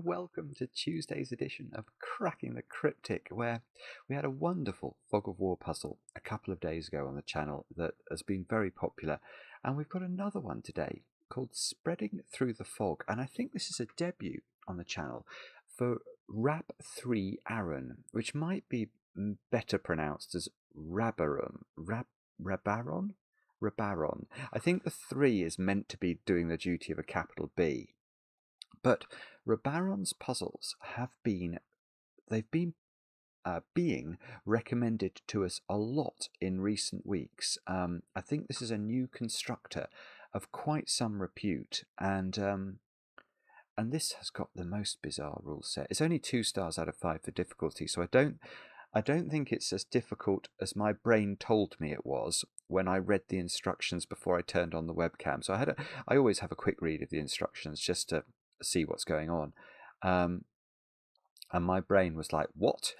and welcome to Tuesday's edition of Cracking the Cryptic, where we had a wonderful Fog of War puzzle a couple of days ago on the channel that has been very popular, and we've got another one today called Spreading Through the Fog, and I think this is a debut on the channel for Rab 3 Aaron, which might be better pronounced as Rabaron. Rabaron? Rabaron. I think the 3 is meant to be doing the duty of a capital B. But Rabaron's puzzles being being recommended to us a lot in recent weeks. I think this is a new constructor of quite some repute, and this has got the most bizarre rule set. It's only 2 stars out of 5 for difficulty, so I don't think it's as difficult as my brain told me it was when I read the instructions before I turned on the webcam. So I always have a quick read of the instructions just to see what's going on, and my brain was like, what?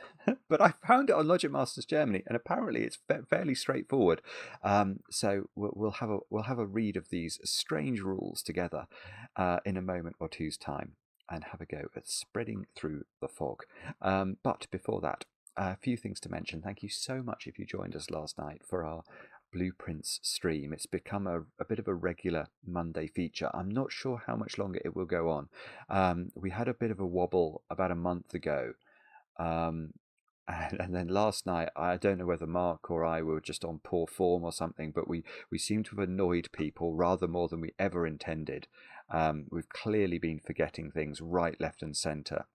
But I found it on Logic Masters Germany, and apparently it's fairly straightforward. So we'll have a read of these strange rules together in a moment or two's time, and have a go at spreading through the fog. But before that, a few things to mention. Thank you so much if you joined us last night for our Blueprints stream. It's become a bit of a regular Monday feature. I'm not sure how much longer it will go on. We had a bit of a wobble about a month ago, and then last night, I don't know whether Mark or I were just on poor form or something, but we seem to have annoyed people rather more than we ever intended. We've clearly been forgetting things right, left and centre,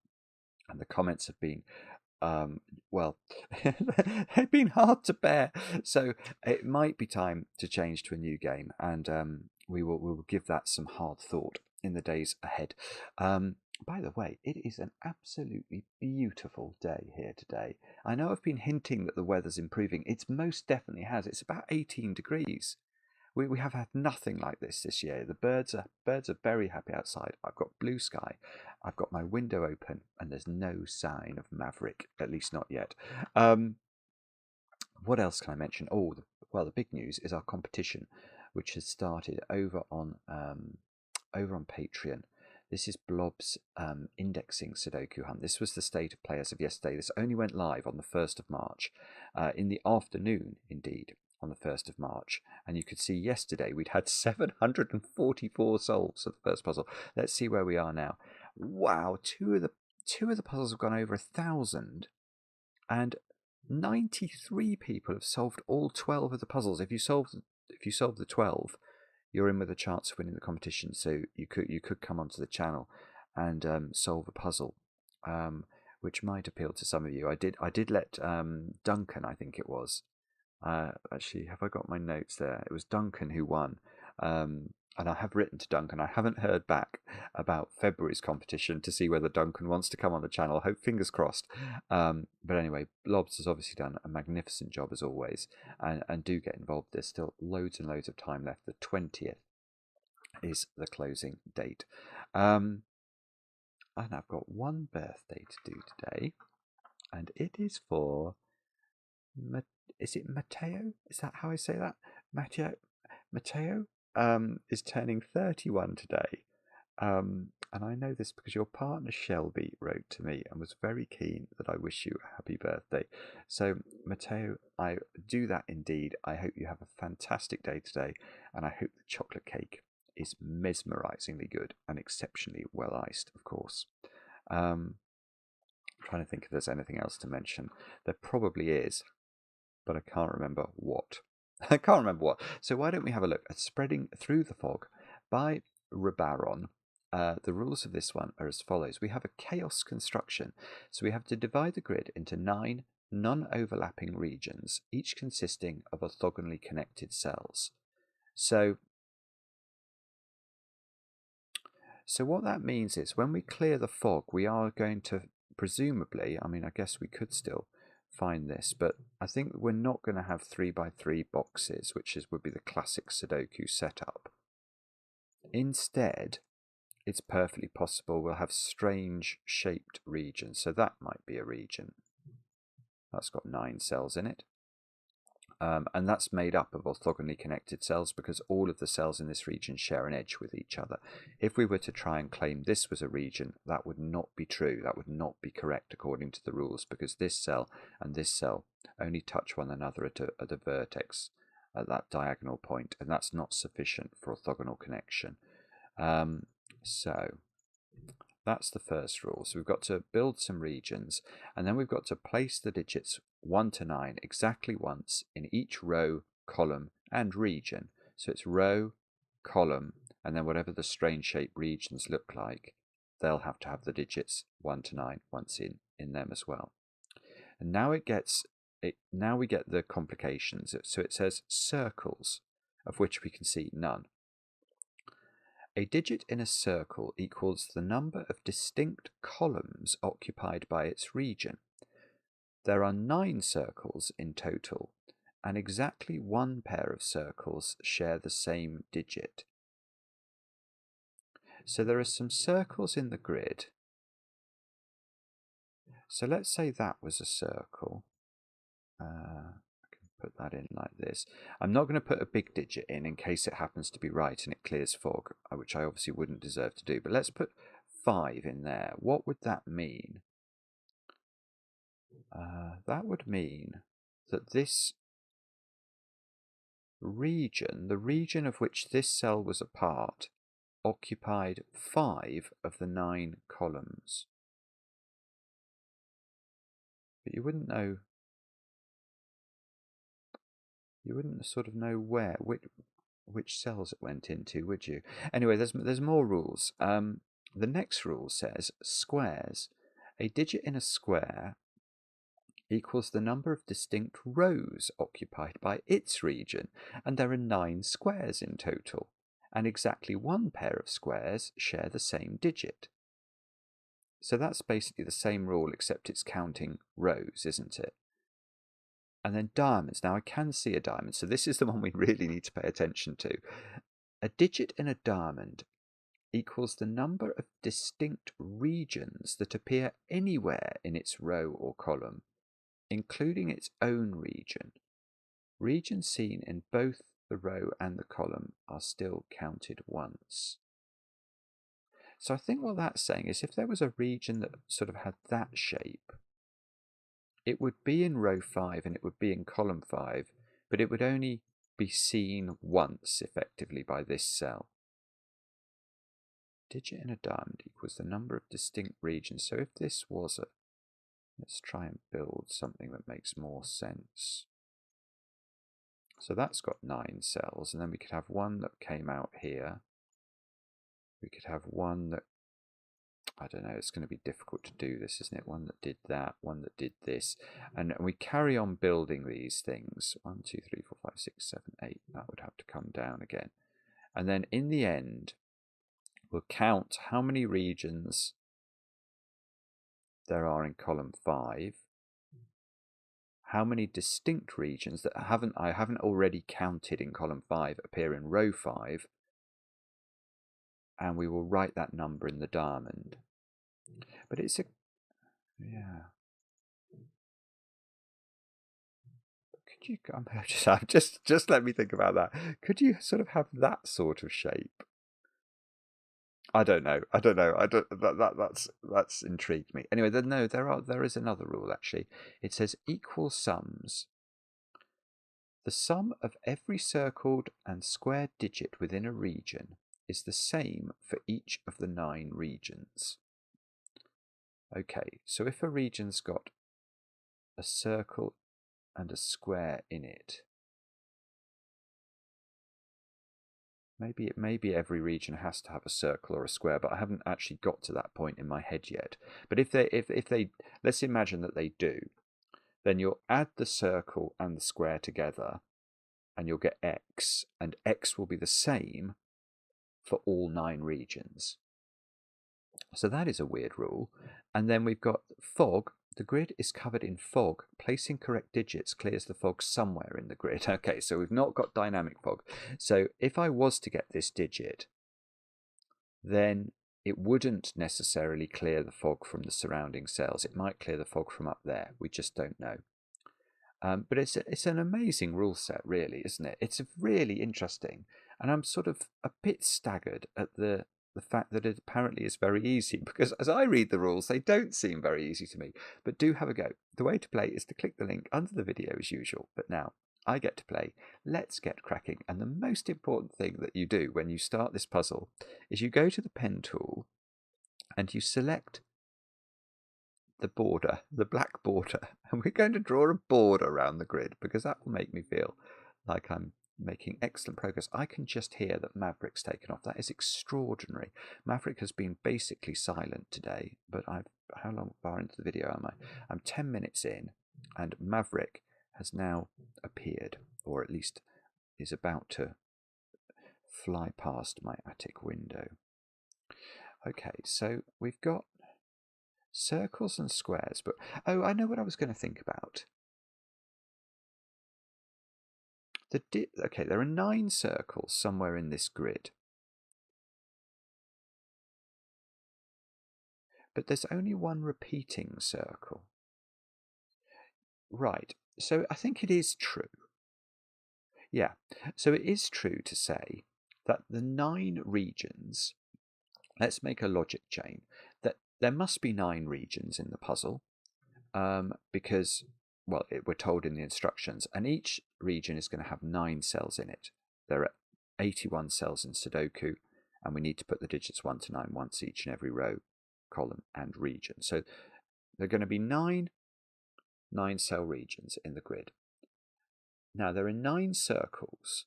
and the comments have been well, they've been hard to bear, so it might be time to change to a new game, and we will give that some hard thought in the days ahead. By the way, it is an absolutely beautiful day here today. I know I've been hinting that the weather's improving. It most definitely has. It's about 18 degrees. We have had nothing like this year. The birds are very happy outside. I've got blue sky. I've got my window open, and there's no sign of Maverick, at least not yet. What else can I mention? Oh, the big news is our competition, which has started over on Patreon. This is Blob's indexing Sudoku hunt. This was the state of play as of yesterday. This only went live on the 1st of March, in the afternoon, indeed, on the 1st of March. And you could see yesterday we'd had 744 solves of the first puzzle. Let's see where we are now. Wow, two of the puzzles have gone over 1,000, and 93 people have solved all 12 of the puzzles. If you solve the 12, you're in with a chance of winning the competition. So you could come onto the channel and solve a puzzle, which might appeal to some of you. I did let Duncan, I think it was. Actually, have I got my notes there? It was Duncan who won. And I have written to Duncan. I haven't heard back about February's competition to see whether Duncan wants to come on the channel. Hope, fingers crossed. But anyway, Blobs has obviously done a magnificent job as always, and do get involved. There's still loads and loads of time left. The 20th is the closing date. And I've got one birthday to do today, and it is for... Is it Matteo? Is that how I say that? Matteo is turning 31 today. And I know this because your partner Shelby wrote to me and was very keen that I wish you a happy birthday. So, Matteo, I do that indeed. I hope you have a fantastic day today, and I hope the chocolate cake is mesmerisingly good and exceptionally well iced, of course. I'm trying to think if there's anything else to mention. There probably is, but I can't remember what. So why don't we have a look at Spreading Through the Fog by Rabaron. The rules of this one are as follows. We have a chaos construction. So we have to divide the grid into 9 non-overlapping regions, each consisting of orthogonally connected cells. So what that means is when we clear the fog, we are going to presumably, I mean, I guess we could still find this, but I think we're not going to have 3x3 boxes, which would be the classic Sudoku setup. Instead, it's perfectly possible we'll have strange shaped regions. So that might be a region that's got 9 cells in it. And that's made up of orthogonally connected cells because all of the cells in this region share an edge with each other. If we were to try and claim this was a region, that would not be true. That would not be correct according to the rules, because this cell and this cell only touch one another at a vertex at that diagonal point, and that's not sufficient for orthogonal connection. So that's the first rule. So we've got to build some regions, and then we've got to place the digits 1 to 9 exactly once in each row, column, and region. So it's row, column, and then whatever the strange shaped regions look like, they'll have to have the digits 1 to 9 once in them as well. And now now we get the complications. So it says circles, of which we can see none. A digit in a circle equals the number of distinct columns occupied by its region. There are 9 circles in total, and exactly 1 pair of circles share the same digit. So there are some circles in the grid. So let's say that was a circle. Put that in like this. I'm not going to put a big digit in case it happens to be right and it clears fog, which I obviously wouldn't deserve to do, but let's put 5 in there. What would that mean? That would mean that this region, the region of which this cell was a part, occupied 5 of the 9 columns. But you wouldn't know. You wouldn't sort of know which cells it went into, would you? Anyway, there's more rules. The next rule says squares. A digit in a square equals the number of distinct rows occupied by its region, and there are 9 squares in total, and exactly 1 pair of squares share the same digit. So that's basically the same rule, except it's counting rows, isn't it? And then diamonds. Now I can see a diamond, so this is the one we really need to pay attention to. A digit in a diamond equals the number of distinct regions that appear anywhere in its row or column, including its own region. Regions seen in both the row and the column are still counted once. So I think what that's saying is if there was a region that sort of had that shape, it would be in row 5 and it would be in column 5, but it would only be seen once effectively by this cell. Digit in a diamond equals the number of distinct regions. So if this was let's try and build something that makes more sense. So that's got 9 cells, and then we could have one that came out here. We could have one that, I don't know, it's going to be difficult to do this, isn't it? One that did that, one that did this. And we carry on building these things. 1, 2, 3, 4, 5, 6, 7, 8. That would have to come down again. And then in the end, we'll count how many regions there are in column 5. How many distinct regions that I haven't already counted in column 5 appear in row 5. And we will write that number in the diamond. But it's yeah. Could you, just let me think about that. Could you sort of have that sort of shape? I don't know. That's intrigued me. Anyway, there is another rule actually. It says equal sums. The sum of every circled and squared digit within a region is the same for each of the 9 regions. Okay, so if a region's got a circle and a square in it, maybe every region has to have a circle or a square, but I haven't actually got to that point in my head yet. But if they let's imagine that they do, then you'll add the circle and the square together and you'll get x, and x will be the same for all 9 regions. So that is a weird rule. And then we've got fog. The grid is covered in fog. Placing correct digits clears the fog somewhere in the grid. Okay, so we've not got dynamic fog. So if I was to get this digit, then it wouldn't necessarily clear the fog from the surrounding cells. It might clear the fog from up there. We just don't know. But it's an amazing rule set, really, isn't it? It's really interesting, and I'm sort of a bit staggered at the fact that it apparently is very easy, because as I read the rules, they don't seem very easy to me. But do have a go. The way to play is to click the link under the video as usual. But now I get to play. Let's get cracking. And the most important thing that you do when you start this puzzle is you go to the pen tool and you select the border, the black border, and we're going to draw a border around the grid because that will make me feel like I'm making excellent progress. I can just hear that Maverick's taken off. That is extraordinary. Maverick has been basically silent today, but how long far into the video am I? I'm 10 minutes in, and Maverick has now appeared, or at least is about to fly past my attic window. Okay, so we've got circles and squares, but oh, I know what I was going to think about. Okay, there are 9 circles somewhere in this grid, but there's only one repeating circle. Right, so I think it is true. Yeah, so it is true to say that the 9 regions, let's make a logic chain, that there must be 9 regions in the puzzle, because, well, we're told in the instructions, and each region is going to have 9 cells in it. There are 81 cells in Sudoku, and we need to put the digits 1 to 9 once each in every row, column, and region. So there are going to be 9 cell regions in the grid. Now, there are 9 circles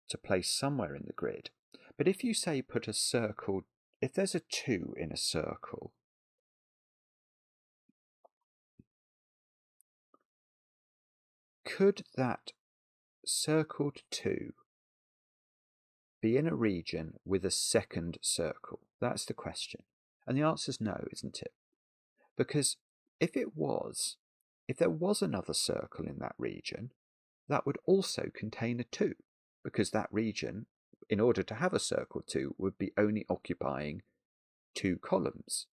to place somewhere in the grid, but if you say put a circle, if there's a 2 in a circle, could that circled 2 be in a region with a second circle? That's the question. And the answer's no, isn't it? Because if there was another circle in that region, that would also contain a 2, because that region, in order to have a circle 2, would be only occupying 2 columns.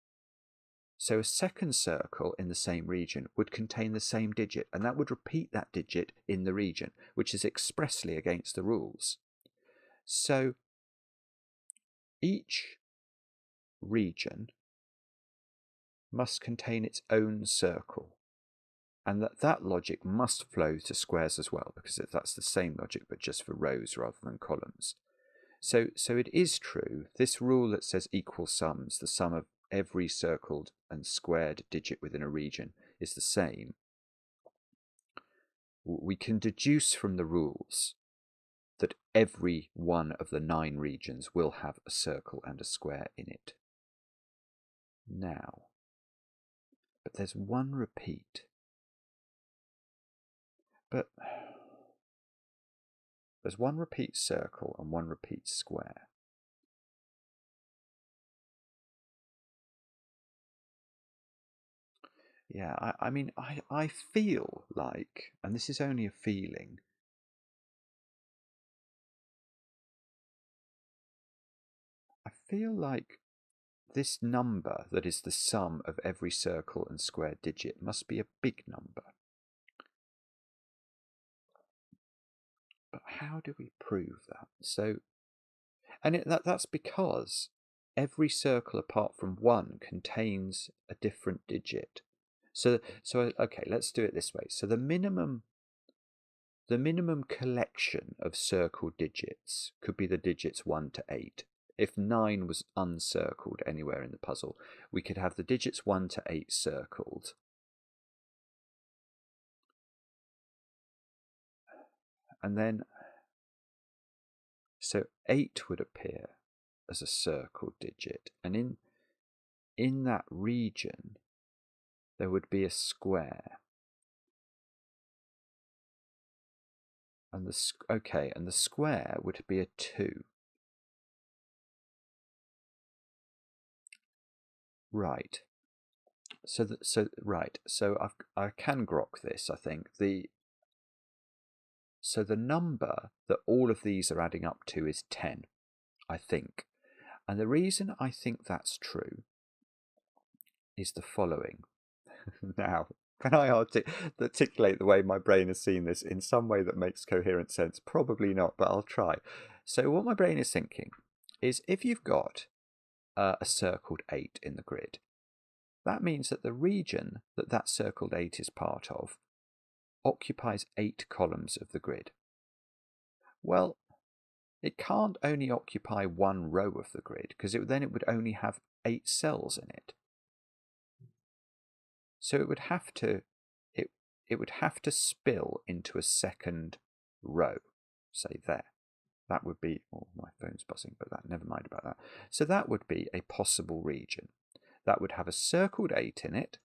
So a second circle in the same region would contain the same digit, and that would repeat that digit in the region, which is expressly against the rules. So each region must contain its own circle, and that logic must flow to squares as well, because that's the same logic but just for rows rather than columns. So it is true, this rule that says equal sums, the sum of every circled and squared digit within a region is the same. We can deduce from the rules that every one of the 9 regions will have a circle and a square in it. Now, but there's one repeat. But there's one repeat circle and one repeat square. Yeah, I mean, I feel like, and this is only a feeling, I feel like this number that is the sum of every circle and square digit must be a big number. But how do we prove that? So, and that's because every circle apart from 1 contains a different digit. So okay, let's do it this way. So the minimum collection of circled digits could be the digits 1 to 8. If 9 was uncircled anywhere in the puzzle, we could have the digits 1 to 8 circled. And then, so 8 would appear as a circled digit. And in that region, there would be a square. And the square would be a 2. Right. So I can grok this, I think. So the number that all of these are adding up to is 10, I think. And the reason I think that's true is the following. Now, Can I articulate the way my brain has seen this in some way that makes coherent sense? Probably not, but I'll try. So what my brain is thinking is if you've got a circled 8 in the grid, that means that the region that that circled 8 is part of occupies 8 columns of the grid. Well, it can't only occupy one row of the grid, because then it would only have 8 cells in it. So it would have to spill into a second row, say there. That would be, oh, my phone's buzzing, but never mind about that. So that would be a possible region. That would have a circled 8 in it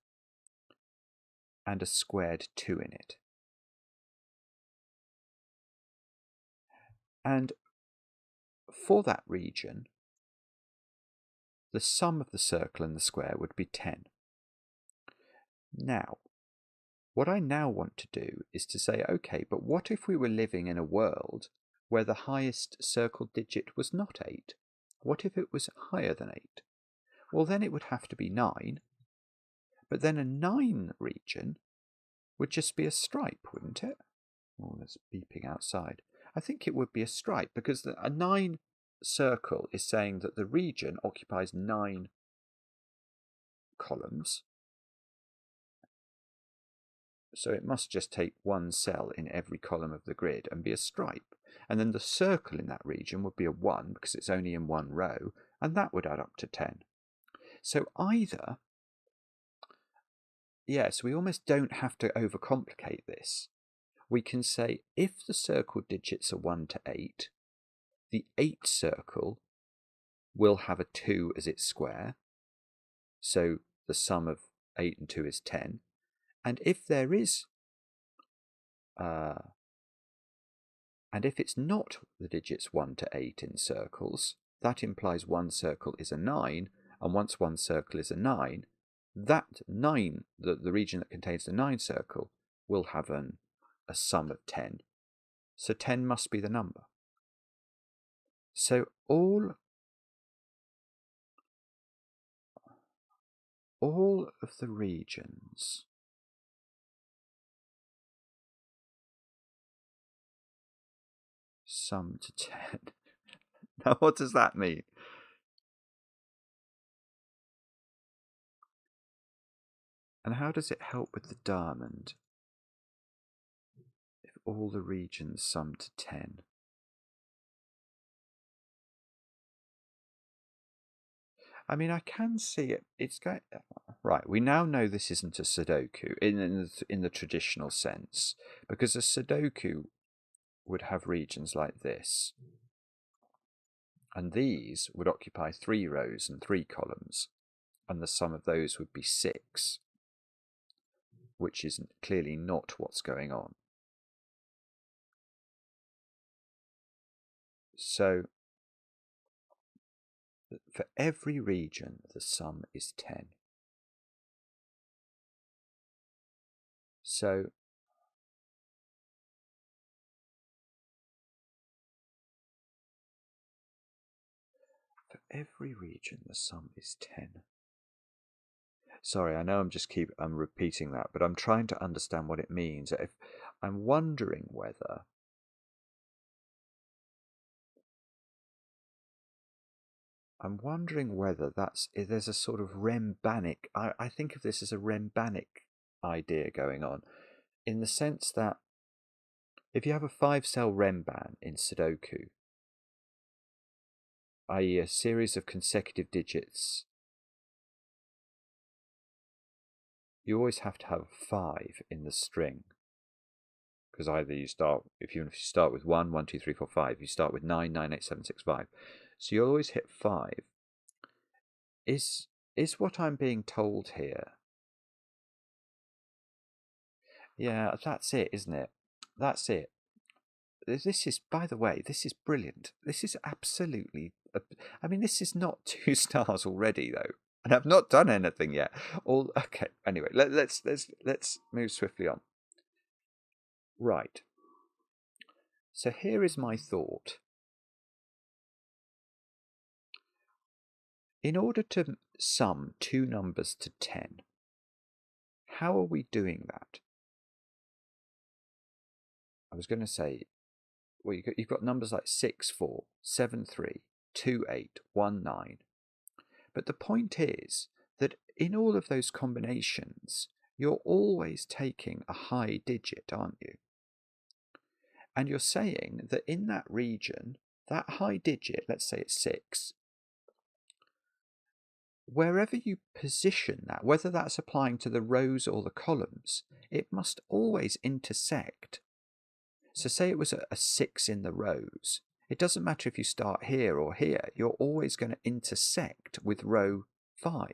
and a squared 2 in it. And for that region, the sum of the circle and the square would be 10. Now, what I now want to do is to say, okay, but what if we were living in a world where the highest circled digit was not 8? What if it was higher than 8? Well, then it would have to be 9. But then a 9 region would just be a stripe, wouldn't it? Oh, there's beeping outside. I think it would be a stripe, because a 9 circle is saying that the region occupies 9 columns. So it must just take one cell in every column of the grid and be a stripe. And then the circle in that region would be a 1, because it's only in one row, and that would add up to 10. So either, yes, we almost don't have to overcomplicate this. We can say if the circled digits are 1 to 8, the 8 circle will have a 2 as its square. So the sum of 8 and 2 is 10. And if there is, and if it's not the digits 1 to 8 in circles, that implies one circle is a 9, and once one circle is a 9, that 9, the region that contains the 9 circle, will have a sum of 10. So 10 must be the number. So all of the regions sum to 10. Now, what does that mean? And how does it help with the diamond? If all the regions sum to 10. I mean, I can see it. It's going right. We now know this isn't a Sudoku in the traditional sense, because a Sudoku would have regions like this, and these would occupy 3 rows and 3 columns, and the sum of those would be 6, which is clearly not what's going on. So for every region, the sum is 10. So for every region, the sum is 10. Sorry, I know I'm repeating that, but I'm trying to understand what it means. I'm wondering whether there's a sort of Rembanic. I think of this as a Rembanic idea going on, in the sense that if you have a 5-cell Remban in Sudoku, i.e. a series of consecutive digits, you always have to have 5 in the string. Because either if you start with 1, 1, 2, 3, 4, 5, you start with 9, 9, 8, 7, 6, 5. So you'll always hit 5. Is what I'm being told here? Yeah, that's it, isn't it? That's it. This is, by the way, this is brilliant. This is absolutely, I mean, this is not 2 stars already, though. And I've not done anything yet. Okay, anyway, let's move swiftly on. Right. So here is my thought. In order to sum 2 numbers to 10, How are we doing that? I was going to say, well, you've got numbers like 6, 4, 7, 3, 2, 8, 1, 9. But the point is that in all of those combinations, you're always taking a high digit, aren't you? And you're saying that in that region, that high digit, let's say it's 6, wherever you position that, whether that's applying to the rows or the columns, it must always intersect. So say it was a 6 in the rows. It doesn't matter if you start here or here, you're always going to intersect with row 5.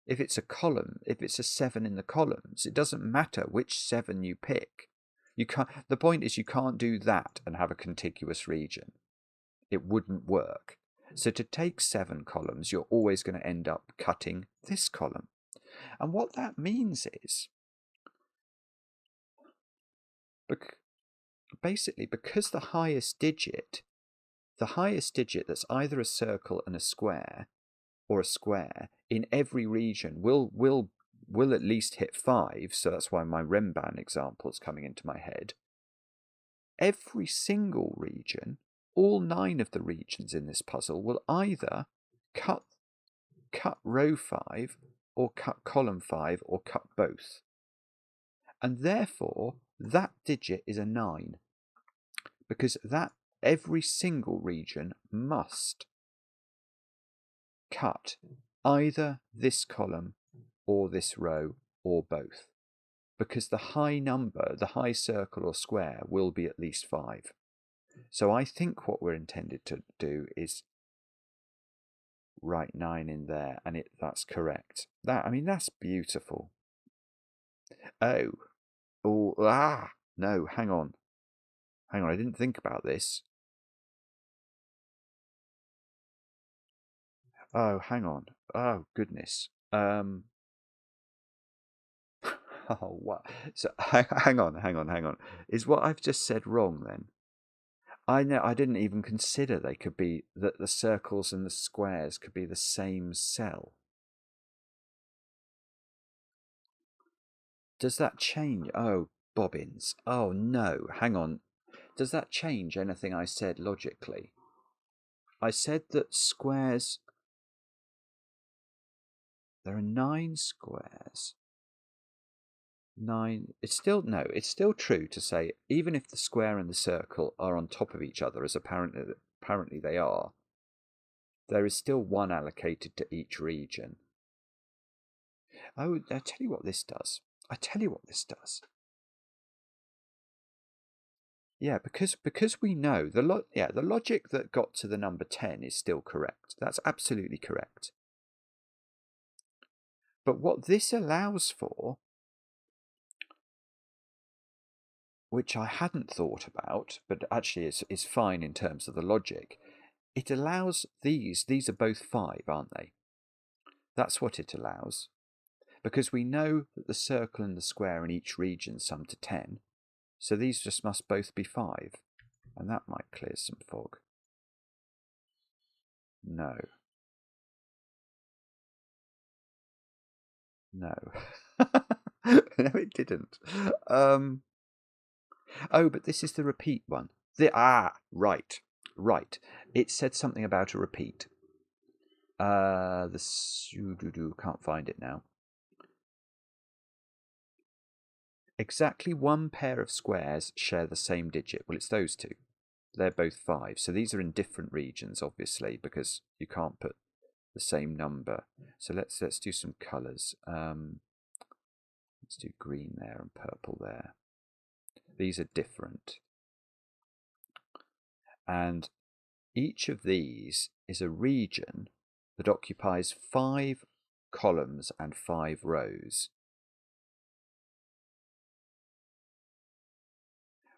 If it's a column, if it's a 7 in the columns, it doesn't matter which 7 you pick. You can't. The point is you can't do that and have a contiguous region. It wouldn't work. So to take 7 columns, you're always going to end up cutting this column. And what that means is, basically, because the highest digit that's either a circle and a square, or a square, in every region will at least hit 5, so that's why my Remban example is coming into my head. Every single region, all 9 of the regions in this puzzle, will either cut row 5, or cut column 5, or cut both. And therefore, that digit is a 9, because that every single region must cut either this column or this row or both, because the high number, the high circle or square, will be at least 5. So I think what we're intended to do is write 9 in there, and that's correct. That's beautiful. No, hang on, I didn't think about this. Oh, hang on. Oh, goodness. Oh, what? So, hang on. Is what I've just said wrong then? I know, I didn't even consider that the circles and the squares could be the same cell. Does that change? Oh, bobbins. Oh, no. Hang on. Does that change anything I said logically? I said that squares... There are 9 squares. 9... It's still true to say, even if the square and the circle are on top of each other, as apparently they are, there is still 1 allocated to each region. Oh, I tell you what this does. Yeah, because we know the logic that got to the number 10 is still correct. That's absolutely correct. But what this allows for, which I hadn't thought about, but actually is fine in terms of the logic, it allows these are both 5, aren't they? That's what it allows. Because we know that the circle and the square in each region sum to 10, so these just must both be 5. And that might clear some fog. No. No. No, it didn't. Oh, but this is the repeat one. Right. It said something about a repeat. The Sudoku, can't find it now. Exactly 1 pair of squares share the same digit. Well, it's those 2. They're both 5. So these are in different regions, obviously, because you can't put the same number. So let's do some colours. Let's do green there and purple there. These are different. And each of these is a region that occupies 5 columns and 5 rows,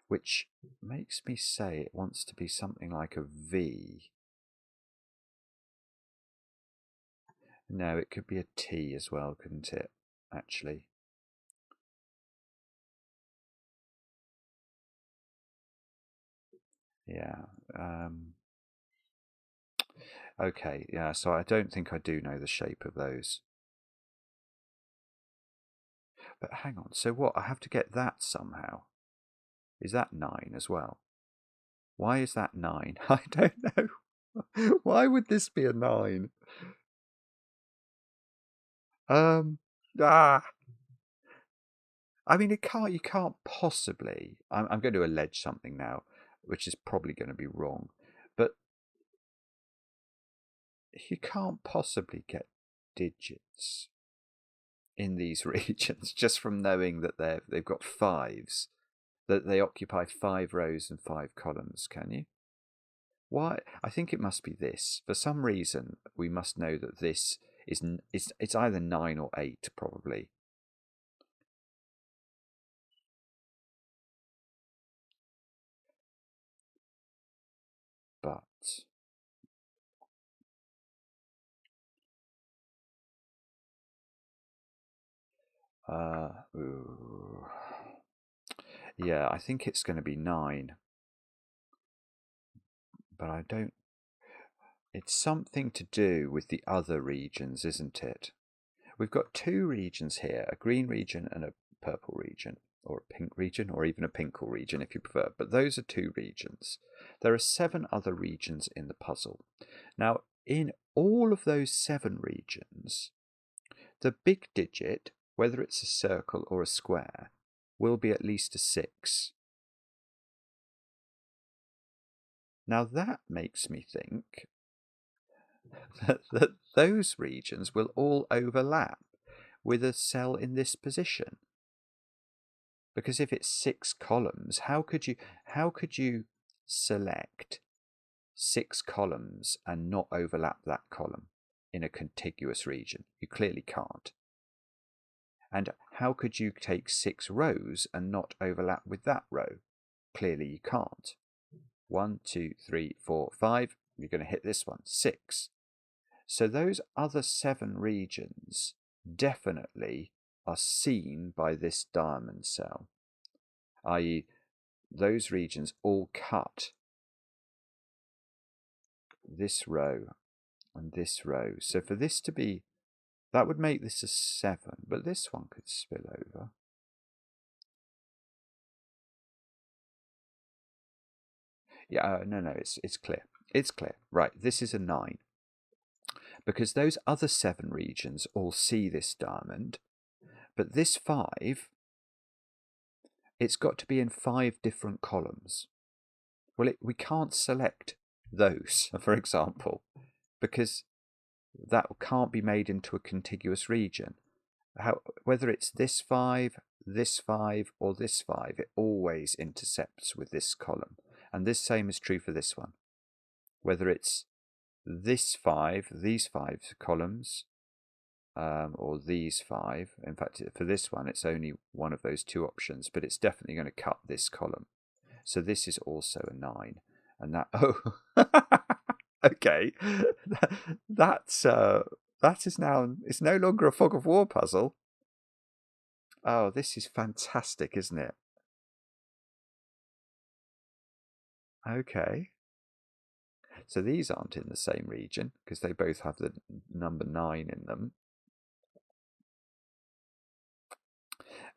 which makes me say it wants to be something like a V. No, it could be a T as well, couldn't it, actually? Yeah. Okay, yeah, so I don't think I do know the shape of those. But hang on, so what? I have to get that somehow. Is that 9 as well? Why is that 9? I don't know. Why would this be a 9? Ah. I mean, you can't possibly. I'm going to allege something now, which is probably going to be wrong, but you can't possibly get digits in these regions just from knowing that they've got 5s, that they occupy 5 rows and 5 columns, can you? Why? I think it must be this. For some reason, we must know that this is it's either 9 or 8, probably. But ooh. Yeah, I think it's going to be 9. But I don't. It's something to do with the other regions, isn't it? We've got 2 regions here, a green region and a purple region, or a pink region, or even a pinkle region if you prefer. But those are 2 regions. There are 7 other regions in the puzzle. Now, in all of those 7 regions, the big digit, whether it's a circle or a square, will be at least a 6. Now that makes me think that those regions will all overlap with a cell in this position. Because if it's 6 columns, how could you select 6 columns and not overlap that column in a contiguous region? You clearly can't. And how could you take 6 rows and not overlap with that row? Clearly you can't. 1, 2, 3, 4, 5. You're going to hit this one, 6. So those other 7 regions definitely are seen by this diamond cell, i.e. those regions all cut this row and this row. So for this to be, that would make this a 7, but this one could spill over. Yeah, no, it's clear. It's clear. Right, this is a 9. Because those other 7 regions all see this diamond, but this 5, it's got to be in 5 different columns. Well, we can't select those, for example, because that can't be made into a contiguous region. Whether it's this 5, or this 5, it always intercepts with this column. And this same is true for this one. Whether it's this 5, these 5 columns, or these 5. In fact, for this one, it's only one of those 2 options, but it's definitely going to cut this column. So this is also a 9. And that, okay. That is now, it's no longer a fog of war puzzle. Oh, this is fantastic, isn't it? Okay. So these aren't in the same region because they both have the number 9 in them.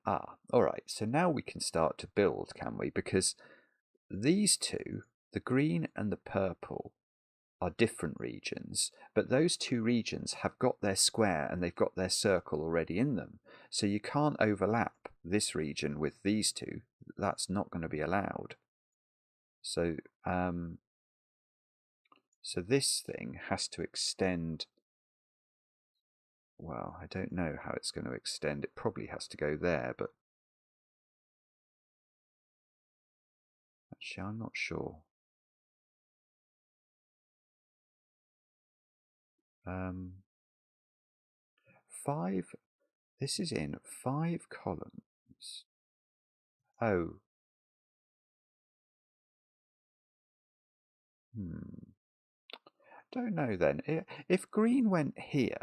All right. So now we can start to build, can we? Because these 2, the green and the purple, are different regions, but those 2 regions have got their square and they've got their circle already in them. So you can't overlap this region with these 2. That's not going to be allowed. So, so this thing has to extend. Well, I don't know how it's going to extend. It probably has to go there, but actually I'm not sure. 5, this is in 5 columns. Oh. Don't know then. If green went here,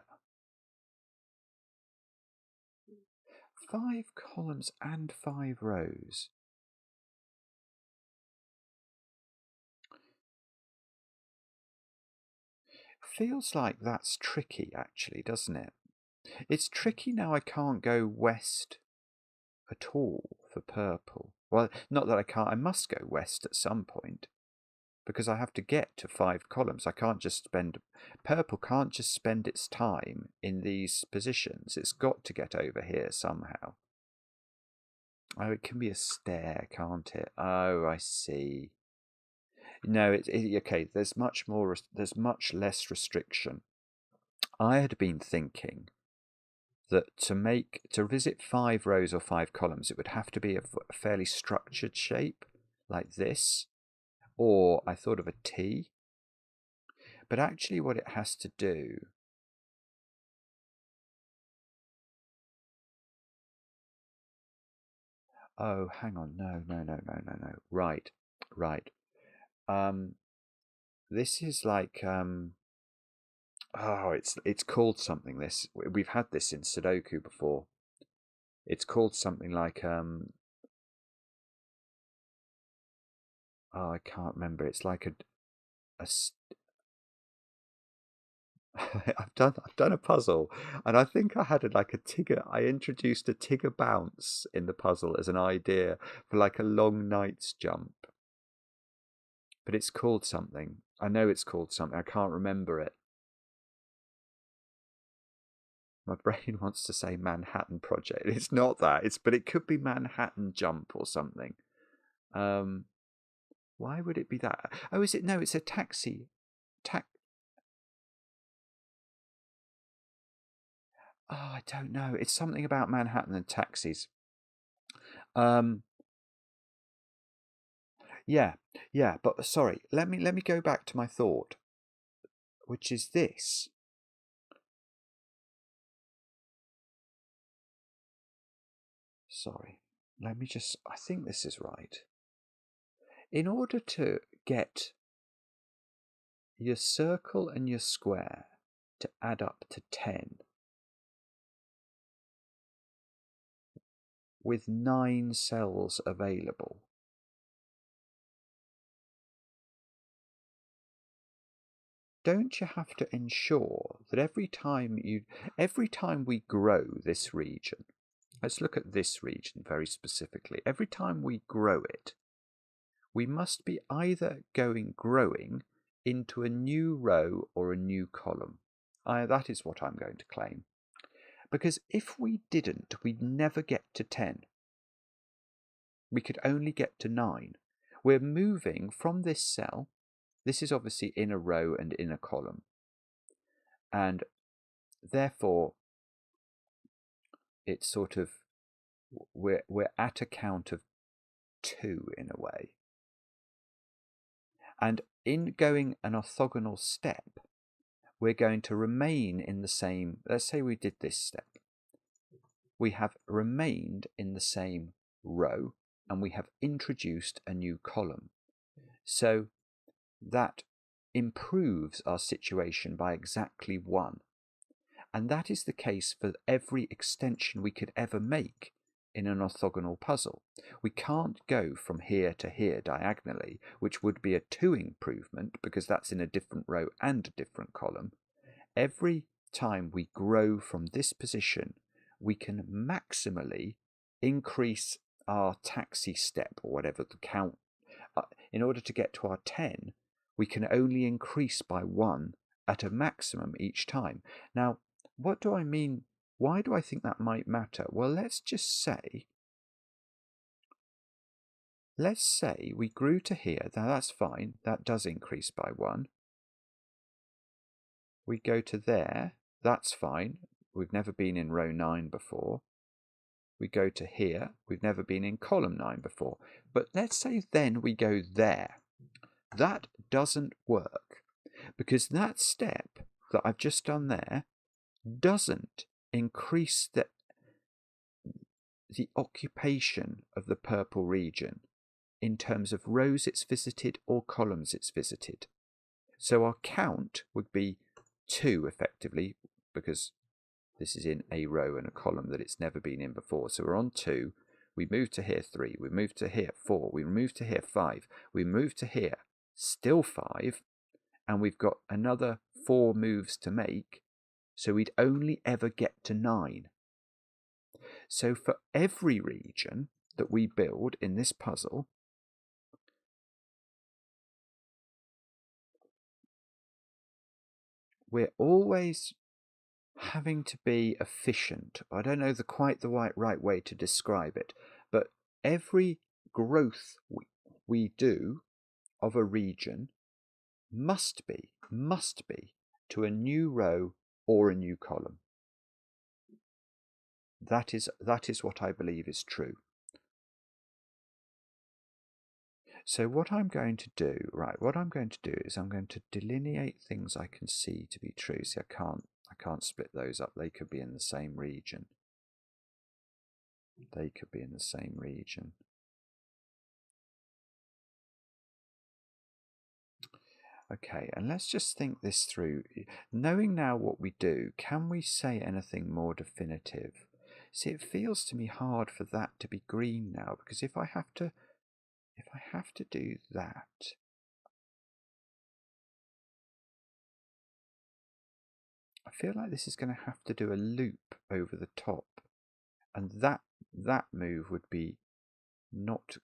5 columns and 5 rows. Feels like that's tricky, actually, doesn't it? It's tricky now I can't go west at all for purple. Well, not that I can't, I must go west at some point, because I have to get to 5 columns. I can't just spend, purple can't just spend its time in these positions. It's got to get over here somehow. Oh, it can be a stair, can't it? Oh, I see. No, okay, there's much less restriction. I had been thinking that to visit 5 rows or 5 columns, it would have to be a fairly structured shape, like this, or I thought of a T. But actually what it has to do, oh, hang on, no. Right. This is like, oh, it's called something, this. We've had this in Sudoku before. It's called something like, oh, I can't remember. It's like I've done a puzzle, and I think I had like a Tigger. I introduced a Tigger bounce in the puzzle as an idea for like a long night's jump. But it's called something. I know it's called something. I can't remember it. My brain wants to say Manhattan Project. It's not that. But it could be Manhattan Jump or something. Why would it be that? Oh, is it? No, it's a taxi. Oh, I don't know. It's something about Manhattan and taxis. Yeah. But sorry. Let me go back to my thought, which is this. Sorry. Let me just. I think this is right. In order to get your circle and your square to add up to 10 with 9 cells available, don't you have to ensure that every time we grow this region, let's look at this region very specifically, every time we grow it, we must be either growing into a new row or a new column. That is what I'm going to claim. Because if we didn't, we'd never get to 10. We could only get to 9. We're moving from this cell. This is obviously in a row and in a column. And therefore, it's sort of, we're at a count of 2 in a way. And in going an orthogonal step, we're going to remain in the same, let's say we did this step. We have remained in the same row and we have introduced a new column. So that improves our situation by exactly 1. And that is the case for every extension we could ever make in an orthogonal puzzle. We can't go from here to here diagonally, which would be a 2 improvement because that's in a different row and a different column. Every time we grow from this position, we can maximally increase our taxi step or whatever the count. In order to get to our 10, we can only increase by 1 at a maximum each time. Now, what do I mean? Why do I think that might matter? Well, let's say we grew to here. Now that's fine. That does increase by 1. We go to there. That's fine. We've never been in row 9 before. We go to here. We've never been in column 9 before. But let's say then we go there. That doesn't work because that step that I've just done there doesn't increase the occupation of the purple region in terms of rows it's visited or columns it's visited. So our count would be 2 effectively, because this is in a row and a column that it's never been in before. So we're on 2. We move to here 3. We move to here 4. We move to here 5. We move to here still 5. And we've got another 4 moves to make. So we'd only ever get to 9. So for every region that we build in this puzzle, we're always having to be efficient. I don't know quite the right way to describe it, but every growth we do of a region must be to a new row or a new column. That is what I believe is true. So what I'm going to do is I'm going to delineate things I can see to be true. See, I can't split those up. They could be in the same region. They could be in the same region. Okay, and let's just think this through. Knowing now what we do, can we say anything more definitive? See, it feels to me hard for that to be green now, because if I have to do that, I feel like this is going to have to do a loop over the top, and that move would be not.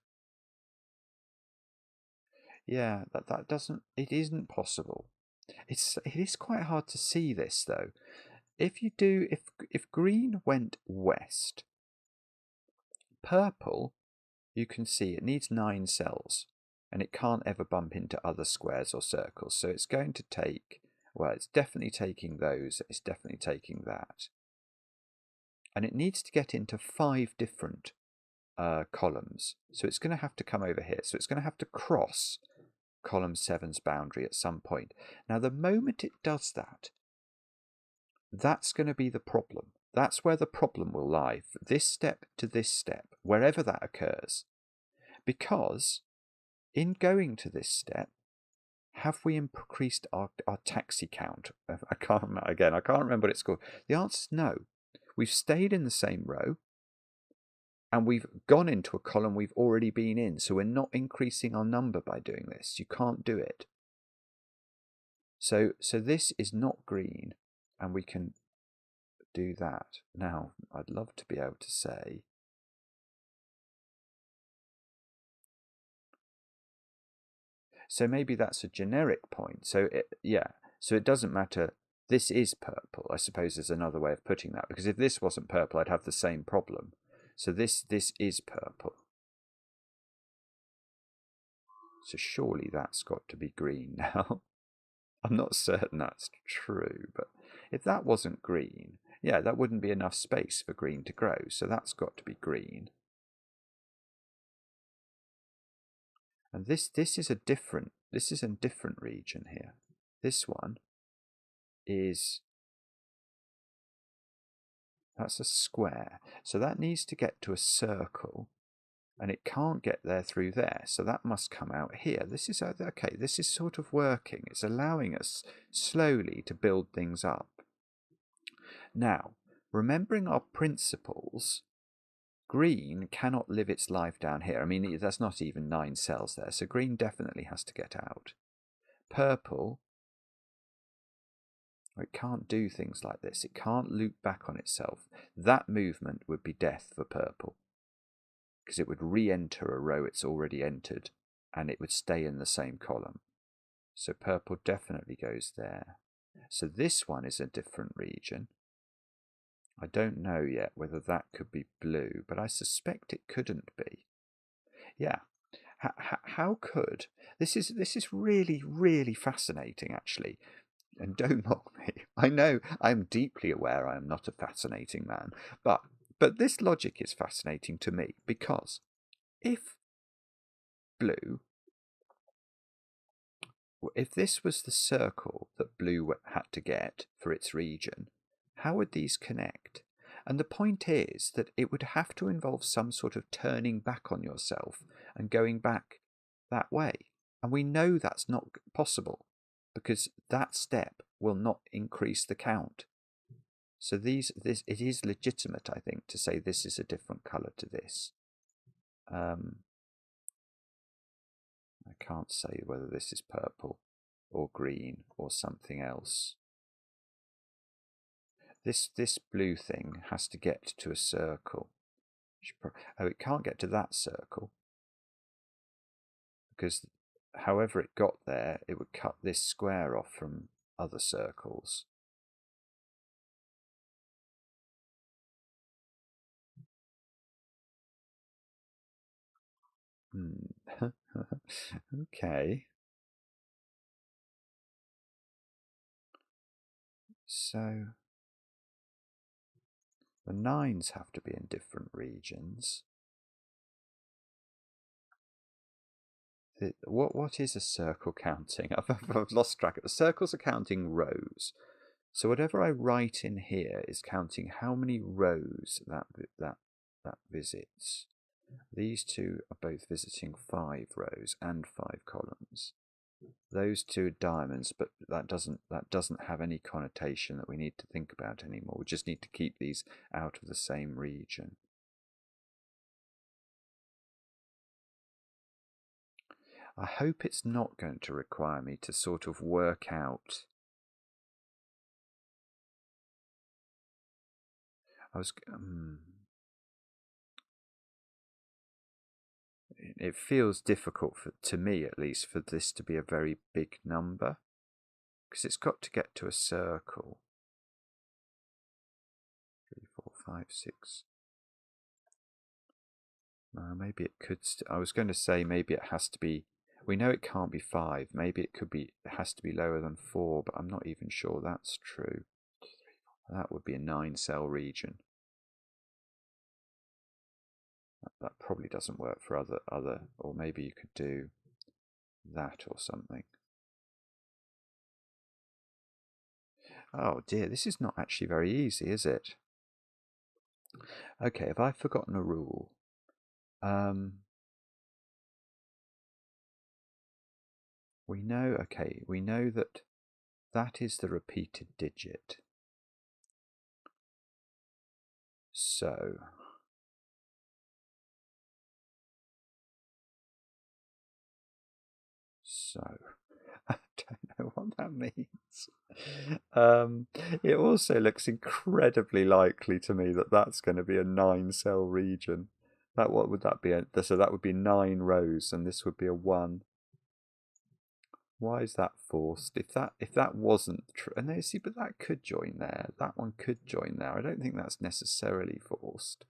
Yeah, that doesn't. It isn't possible. It is quite hard to see this though. If green went west, purple, you can see it needs 9 cells, and it can't ever bump into other squares or circles. So it's going to take. Well, it's definitely taking those. It's definitely taking that, and it needs to get into 5 different columns. So it's going to have to come over here. So it's going to have to cross column 7's boundary at some point. Now, the moment it does that, that's going to be the problem. That's where the problem will lie, this step to this step, wherever that occurs. Because in going to this step, have we increased our taxi count? I can't remember what it's called. The answer is no. We've stayed in the same row, and we've gone into a column we've already been in, so we're not increasing our number by doing this. You can't do it. So this is not green, and we can do that. Now, I'd love to be able to say, so maybe that's a generic point. So so it doesn't matter. This is purple, I suppose, is another way of putting that, because if this wasn't purple, I'd have the same problem. So this is purple. So surely that's got to be green now. I'm not certain that's true, but if that wasn't green, yeah, that wouldn't be enough space for green to grow, so that's got to be green. And this is a different region here. This one is, that's a square, so that needs to get to a circle, and it can't get there through there, so that must come out here. This is okay. This is sort of working. It's allowing us slowly to build things up. Now, remembering our principles, green cannot live its life down here. I mean, that's not even 9 cells there, so green definitely has to get out. Purple, it can't do things like this. It can't loop back on itself. That movement would be death for purple, because it would re-enter a row it's already entered, and it would stay in the same column. So purple definitely goes there. So this one is a different region. I don't know yet whether that could be blue, but I suspect it couldn't be. Yeah. How could this is really, really fascinating, actually. And don't mock me. I know I'm deeply aware I am not a fascinating man, but this logic is fascinating to me, because if this was the circle that blue had to get for its region, how would these connect? And the point is that it would have to involve some sort of turning back on yourself and going back that way. And we know that's not possible, because that step will not increase the count. So it is legitimate, I think, to say this is a different colour to this. I can't say whether this is purple or green or something else. This blue thing has to get to a circle. Oh, it can't get to that circle, because however it got there, it would cut this square off from other circles. Okay. So the 9s have to be in different regions. What is a circle counting? I've lost track. Circles are counting rows. So whatever I write in here is counting how many rows that visits. These two are both visiting 5 rows and 5 columns. Those two are diamonds, but that doesn't have any connotation that we need to think about anymore. We just need to keep these out of the same region. I hope it's not going to require me to sort of work out. It feels difficult to me, at least, for this to be a very big number, because it's got to get to a circle. 3, 4, 5, 6. Maybe it could. I was going to say maybe it has to be. We know it can't be 5. Maybe it could be. It has to be lower than 4, but I'm not even sure that's true. That would be a 9-cell region. That probably doesn't work for other, or maybe you could do that or something. Oh dear, this is not actually very easy, is it? Okay, have I forgotten a rule? We know that that is the repeated digit. So I don't know what that means. It also looks incredibly likely to me that that's going to be a 9-cell region. What would that be? So that would be 9 rows, and this would be a 1. Why is that forced? If that wasn't true, and they see, but that could join there. That one could join there. I don't think that's necessarily forced.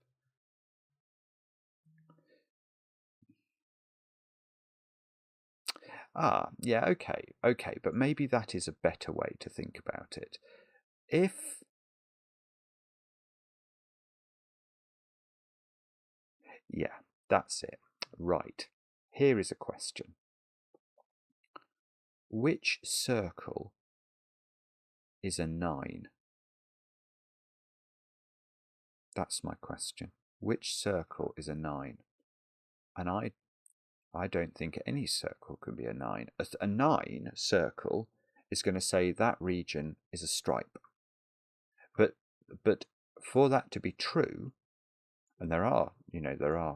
Yeah, okay, but maybe that is a better way to think about it. Yeah, that's it. Right. Here is a question. Which circle is a 9? That's my question. Which circle is a 9? And I don't think any circle can be a 9. A 9 circle is going to say that region is a stripe. But for that to be true, and there are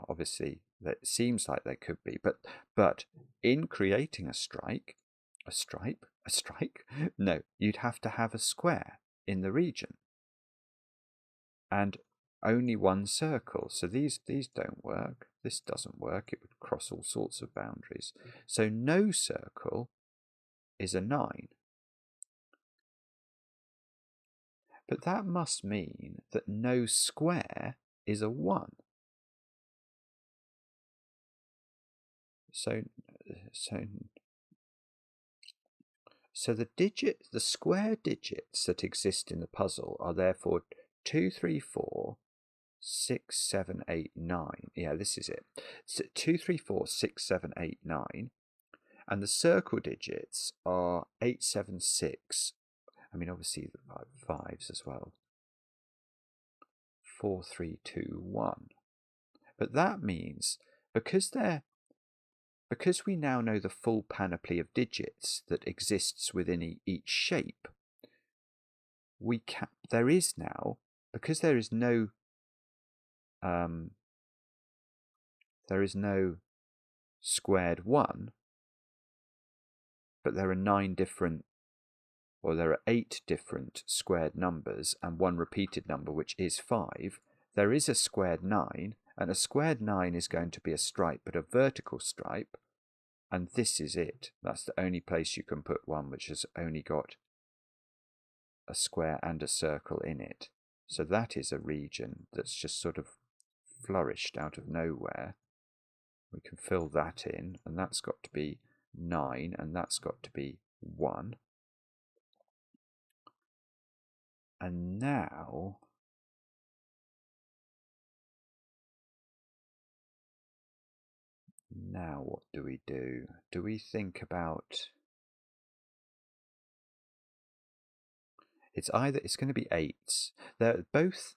obviously, that seems like there could be, but in creating a strike, no, you'd have to have a square in the region and only one circle. So these don't work. This doesn't work. It would cross all sorts of boundaries. So no circle is a 9. But that must mean that no square is a 1. So the square digits that exist in the puzzle are therefore 2, 3, 4, 6, 7, 8, 9. Yeah, this is it. So 2, 3, 4, 6, 7, 8, 9. And the circle digits are 8, 7, 6. I mean, obviously the 5s as well. 4, 3, 2, 1. But that means because we now know the full panoply of digits that exists within each shape, there is now, because there is no squared 1, but there are 8 different squared numbers and one repeated number, which is 5. There is a squared 9, And a squared 9 is going to be a stripe, but a vertical stripe. And this is it. That's the only place you can put one which has only got a square and a circle in it. So that is a region that's just sort of flourished out of nowhere. We can fill that in, and that's got to be 9, and that's got to be 1. And now what do we do? Do we think about... It's going to be 8s. Both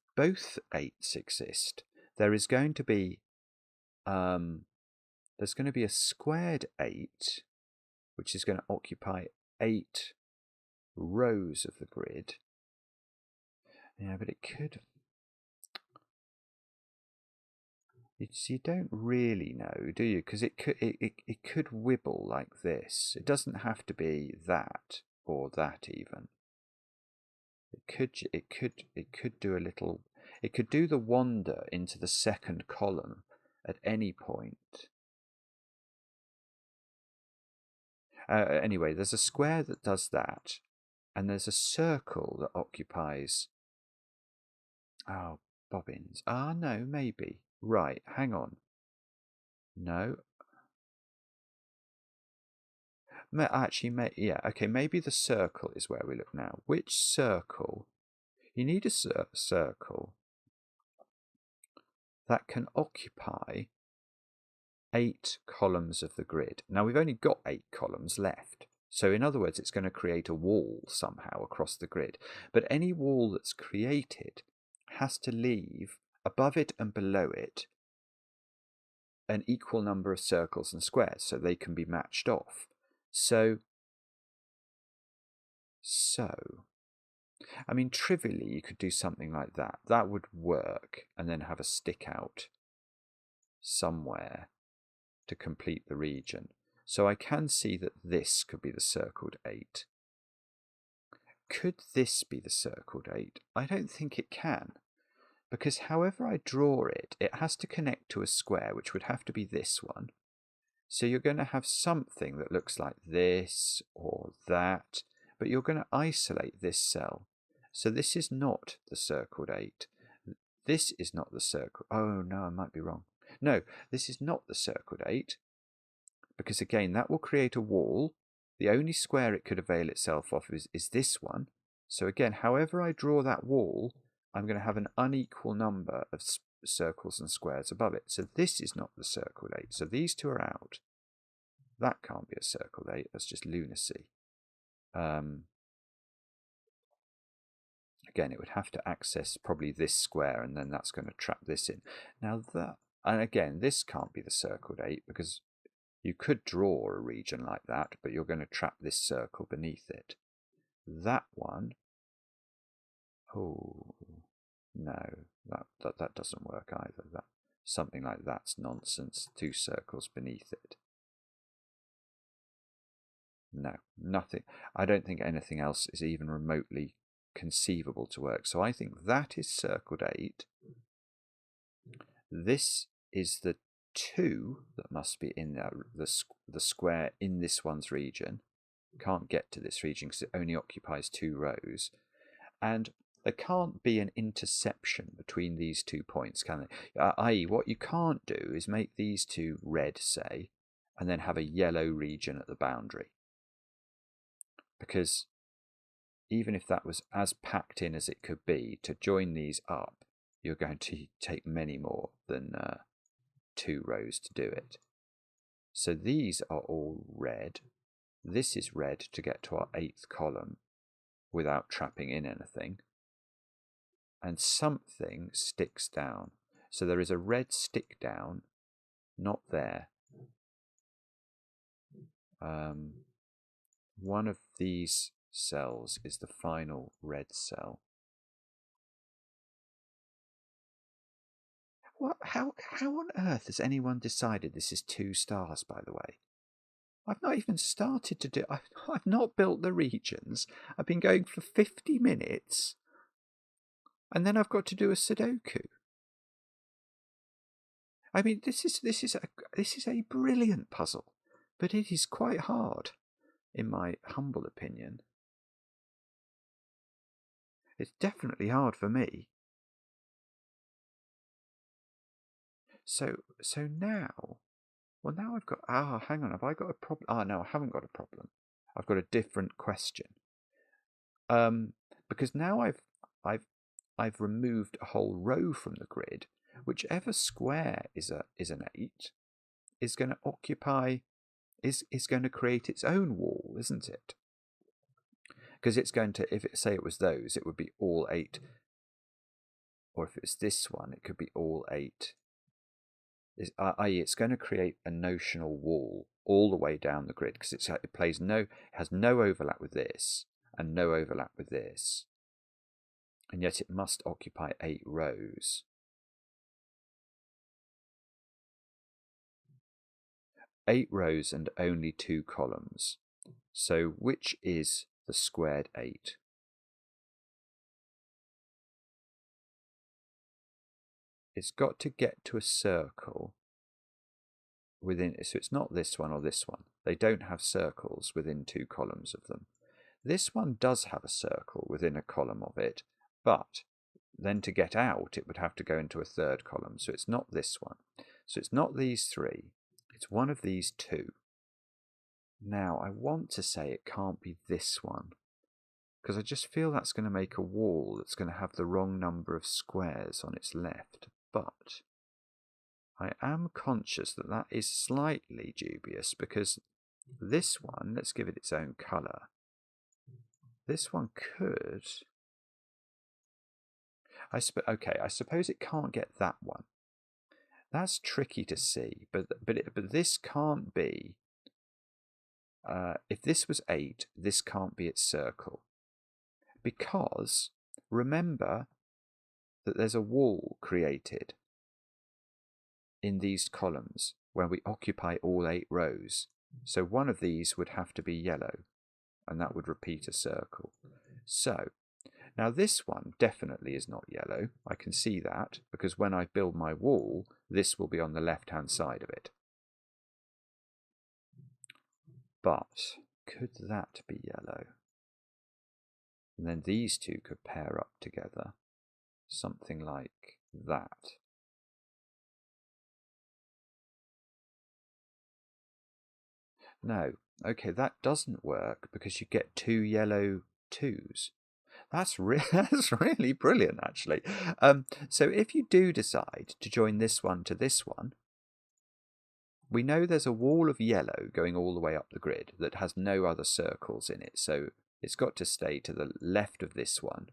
8s exist. There is going to be there's going to be a squared 8, which is going to occupy 8 rows of the grid. Yeah, but it could... You don't really know, do you? Because it could wibble like this. It doesn't have to be that or that even. It could do a little... It could do the wander into the second column at any point. Anyway, there's a square that does that, and there's a circle that occupies... Oh, bobbins. Ah, no, maybe. Right, hang on. No. Actually, yeah, okay, maybe the circle is where we look now. Which circle? You need a circle that can occupy 8 columns of the grid. Now, we've only got 8 columns left. So in other words, it's going to create a wall somehow across the grid. But any wall that's created has to leave above it and below it an equal number of circles and squares so they can be matched off. So I mean, trivially, you could do something like that. That would work, and then have a stick out somewhere to complete the region. So I can see that this could be the circled 8. Could this be the circled 8? I don't think it can, because however I draw it, it has to connect to a square, which would have to be this one. So you're going to have something that looks like this or that, but you're going to isolate this cell. So this is not the circled 8. This is not the circle. Oh, no, I might be wrong. No, this is not the circled 8, because again, that will create a wall. The only square it could avail itself of is this one. So again, however I draw that wall, I'm going to have an unequal number of circles and squares above it. So this is not the circled 8. So these two are out. That can't be a circled 8. That's just lunacy. Again, it would have to access probably this square, and then that's going to trap this in. Now that, and again, this can't be the circled 8, because you could draw a region like that, but you're going to trap this circle beneath it. That one, oh no, that doesn't work either. That something like that's nonsense. 2 circles beneath it. No, nothing. I don't think anything else is even remotely conceivable to work. So I think that is circled 8. This is the 2 that must be in the square in this one's region. Can't get to this region because it only occupies 2 rows. And there can't be an interception between these 2 points, can there? I.e., what you can't do is make these 2 red, say, and then have a yellow region at the boundary. Because even if that was as packed in as it could be, to join these up, you're going to take many more than 2 rows to do it. So these are all red. This is red to get to our 8th column without trapping in anything. And something sticks down. So there is a red stick down, not there. One of these cells is the final red cell. What? How on earth has anyone decided this is 2 stars, by the way? I've not even started to do... I've not built the regions. I've been going for 50 minutes. And then I've got to do a Sudoku. I mean, this is a brilliant puzzle, but it is quite hard, in my humble opinion. It's definitely hard for me. So now, well, now I've got, hang on, have I got a problem? No, I haven't got a problem. I've got a different question. Because now I've removed a whole row from the grid. Whichever square is an 8 is going to occupy, is going to create its own wall, isn't it? Because it's going to, if it say it was those, it would be all 8. Or if it's this one, it could be all 8. I.e., it's going to create a notional wall all the way down the grid because it has no overlap with this and no overlap with this, and yet it must occupy 8 rows. 8 rows and only 2 columns. So which is the squared 8? It's got to get to a circle within, so it's not this one or this one. They don't have circles within 2 columns of them. This one does have a circle within a column of it, but then to get out it would have to go into a 3rd column. So it's not this one. So it's not these 3. It's one of these 2. Now I want to say it can't be this one, because I just feel that's going to make a wall that's going to have the wrong number of squares on its left. But I am conscious that that is slightly dubious, because this one, let's give it its own colour. This one could... okay, I suppose it can't get that one. That's tricky to see, but this can't be... if this was 8, this can't be its circle. Because remember that there's a wall created in these columns when we occupy all 8 rows. So one of these would have to be yellow, and that would repeat a circle. So now this one definitely is not yellow. I can see that because when I build my wall, this will be on the left-hand side of it. But could that be yellow? And then these 2 could pair up together, something like that. No, okay, that doesn't work because you get 2 yellow 2s. That's really brilliant, actually. So if you do decide to join this one to this one, we know there's a wall of yellow going all the way up the grid that has no other circles in it. So it's got to stay to the left of this one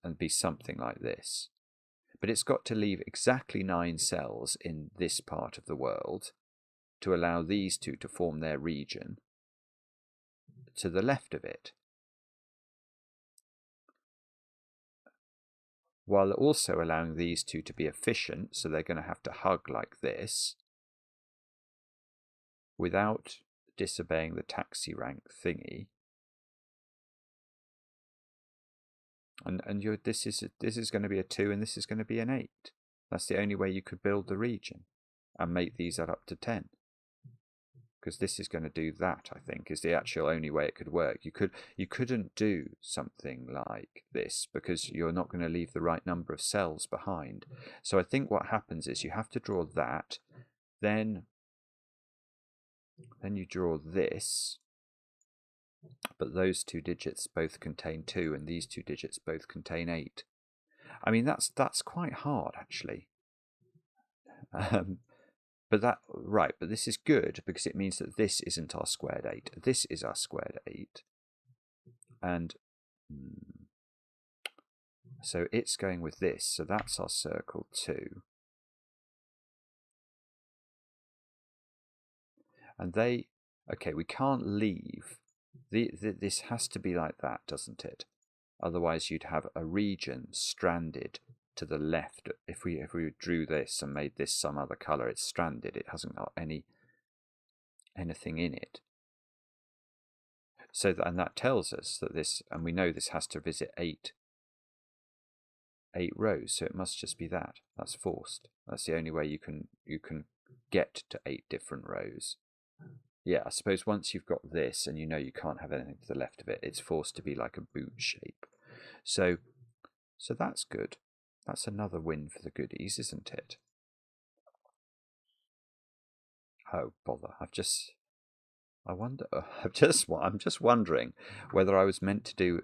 and be something like this. But it's got to leave exactly 9 cells in this part of the world to allow these 2 to form their region to the left of it, while also allowing these 2 to be efficient, so they're going to have to hug like this without disobeying the taxi rank thingy. And this is going to be a 2 and this is going to be an 8. That's the only way you could build the region and make these add up to 10. Because this is going to do that, I think, is the actual only way it could work. You couldn't do something like this because you're not going to leave the right number of cells behind. So I think what happens is you have to draw that, then you draw this, but those 2 digits both contain 2 and these 2 digits both contain 8. I mean, that's quite hard, actually. But this is good because it means that this isn't our squared 8. This is our squared 8. And so it's going with this. So that's our circle 2. And okay, we can't leave. This has to be like that, doesn't it? Otherwise you'd have a region stranded to the left. If we drew this and made this some other colour, it's stranded. It hasn't got anything in it. So and that tells us that this, and we know this has to visit 8 8 rows, so it must just be that. That's forced. That's the only way you can get to 8 different rows. Yeah, I suppose once you've got this and you know you can't have anything to the left of it, it's forced to be like a boot shape. So that's good. That's another win for the goodies, isn't it? Oh bother! I'm just wondering whether I was meant to do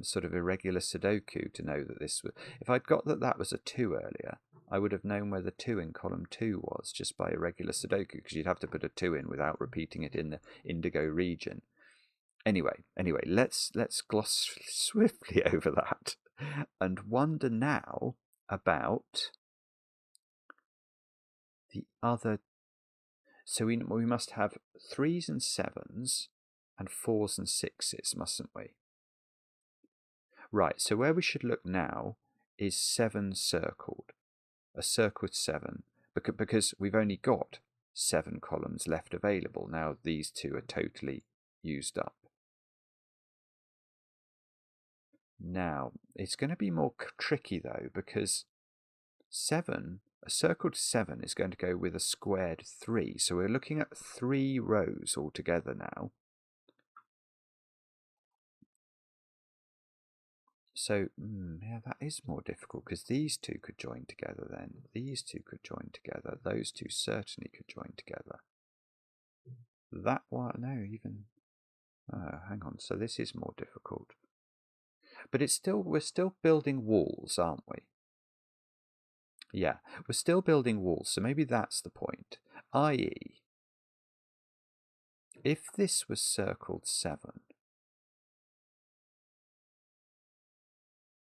sort of irregular Sudoku to know that this was. If I'd got that was a 2 earlier, I would have known where the 2 in column 2 was just by irregular Sudoku, because you'd have to put a 2 in without repeating it in the indigo region. Anyway, let's gloss swiftly over that and wonder now about the other. So we must have 3s and 7s and 4s and 6s, mustn't we? Right, so where we should look now is 7 circled, a circled 7, because we've only got 7 columns left available. Now these 2 are totally used up. Now, it's going to be more tricky though, because a circled 7 is going to go with a squared 3. So we're looking at 3 rows altogether now. So, yeah, that is more difficult, because these 2 could join together then. These 2 could join together. Those 2 certainly could join together. That one, no, even... hang on, so this is more difficult. But we're still building walls, aren't we? Yeah, we're still building walls, so maybe that's the point. I.e., if this was circled 7,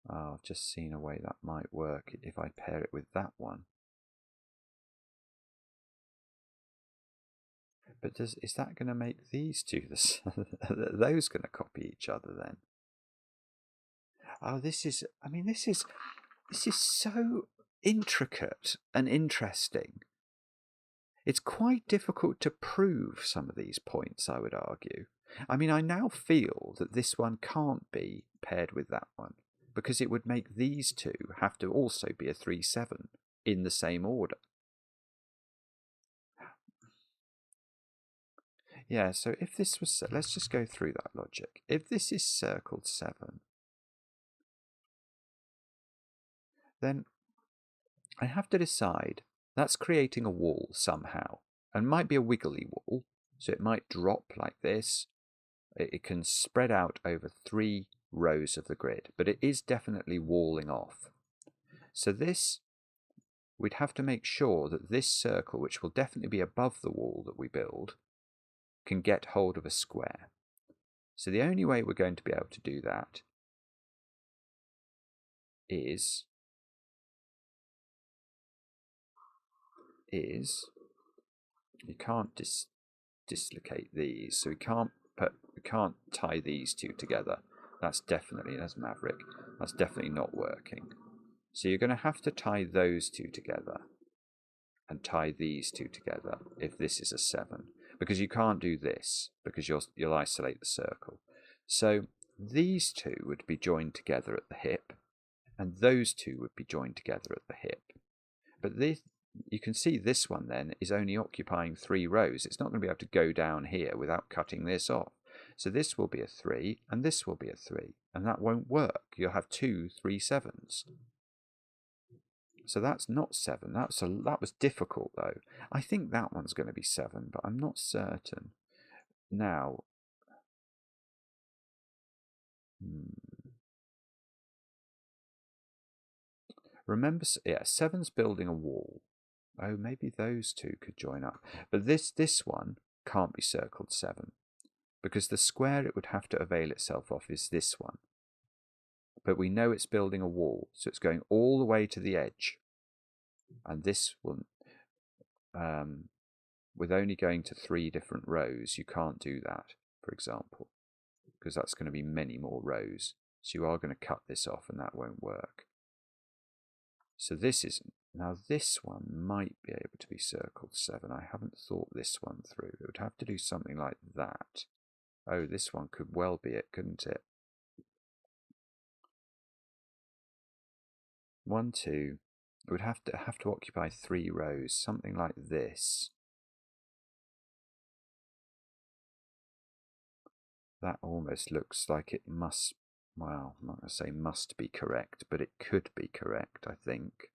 I've just seen a way that might work if I pair it with that one. But is that going to make these 2 are those going to copy each other then? Oh, this is so intricate and interesting. It's quite difficult to prove some of these points, I would argue. I mean, I now feel that this one can't be paired with that one, because it would make these 2 have to also be a 3-7 in the same order. Yeah, so if this was... Let's just go through that logic. If this is circled 7, then I have to decide, that's creating a wall somehow. And might be a wiggly wall, so it might drop like this. It can spread out over 3 rows of the grid, but it is definitely walling off. So this, we'd have to make sure that this circle, which will definitely be above the wall that we build, can get hold of a square. So the only way we're going to be able to do that is you can't dislocate these, so we can't tie these 2 together. That's Maverick. That's definitely not working. So you're going to have to tie those 2 together and tie these 2 together if this is a 7, because you can't do this, because you'll isolate the circle. So these 2 would be joined together at the hip, and those 2 would be joined together at the hip. But this, you can see this one then is only occupying 3 rows. It's not going to be able to go down here without cutting this off. So this will be a 3, and this will be a 3, and that won't work. You'll have 2 3-7s. So that's not 7. That was difficult though. I think that one's going to be 7, but I'm not certain. Now, remember, yeah, 7's building a wall. Oh, maybe those 2 could join up. But this one can't be circled 7, because the square it would have to avail itself of is this one. But we know it's building a wall, so it's going all the way to the edge. And this one, with only going to 3 different rows, you can't do that, for example, because that's going to be many more rows. So you are going to cut this off, and that won't work. So this isn't. Now this one might be able to be circled 7. I haven't thought this one through. It would have to do something like that. Oh, this one could well be it, couldn't it? 1, 2. It would have to occupy 3 rows, something like this. That almost looks like it must, well, I'm not going to say must be correct, but it could be correct, I think.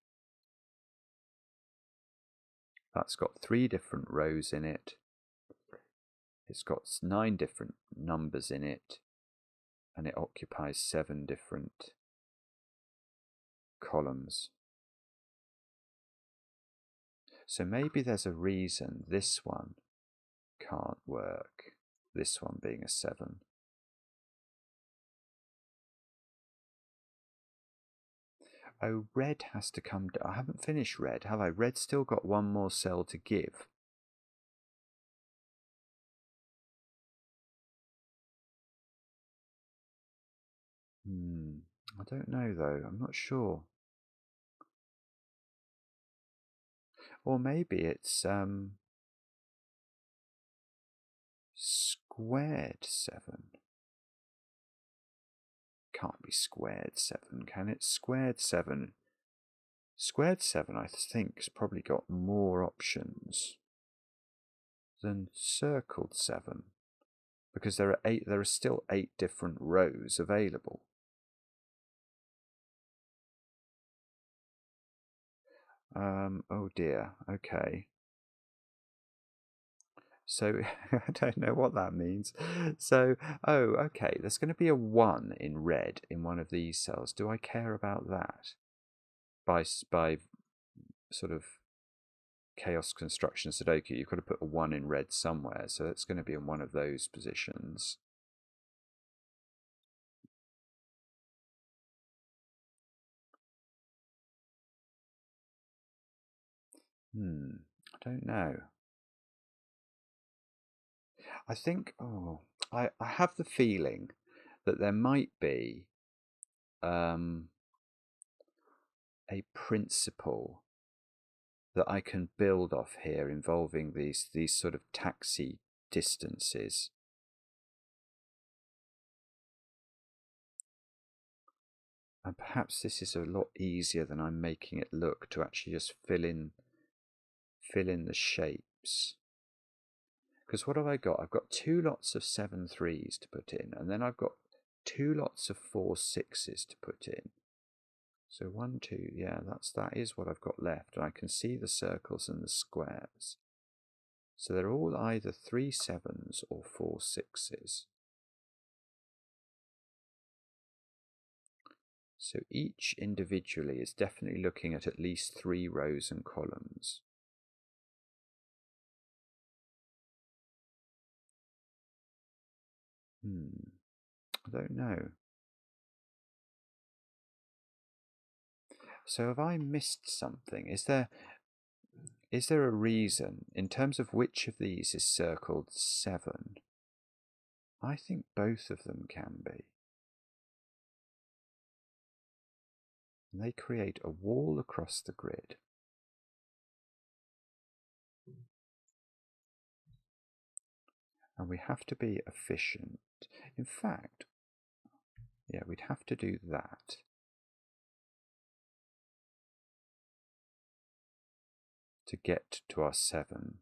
That's got 3 different rows in it. It's got 9 different numbers in it, and it occupies 7 different columns. So maybe there's a reason this one can't work, this one being a 7. Oh, red has to come down. I haven't finished red, have I? Red's still got one more cell to give. I don't know though, I'm not sure. Or maybe it's squared 7. Can't be squared 7, can it? Squared 7. Squared 7, I think, has probably got more options than circled 7, because there are still 8 different rows available. Oh dear, okay. So I don't know what that means. So, oh, okay, there's going to be a 1 in red in one of these cells. Do I care about that? By sort of chaos construction Sudoku, you've got to put a 1 in red somewhere, so it's going to be in one of those positions. I don't know. I think, I have the feeling that there might be a principle that I can build off here involving these sort of taxi distances. And perhaps this is a lot easier than I'm making it look, to actually just fill in the shapes. Because what have I got? I've got 2 lots of 7 3s to put in, and then I've got 2 lots of 4 6s to put in. So 1, 2, yeah, that is what I've got left, and I can see the circles and the squares. So they're all either 3 7s or 4 6s. So each individually is definitely looking at least 3 rows and columns. I don't know. So have I missed something? Is there a reason in terms of which of these is circled 7? I think both of them can be. And they create a wall across the grid. And we have to be efficient. In fact, yeah, we'd have to do that. To get to our 7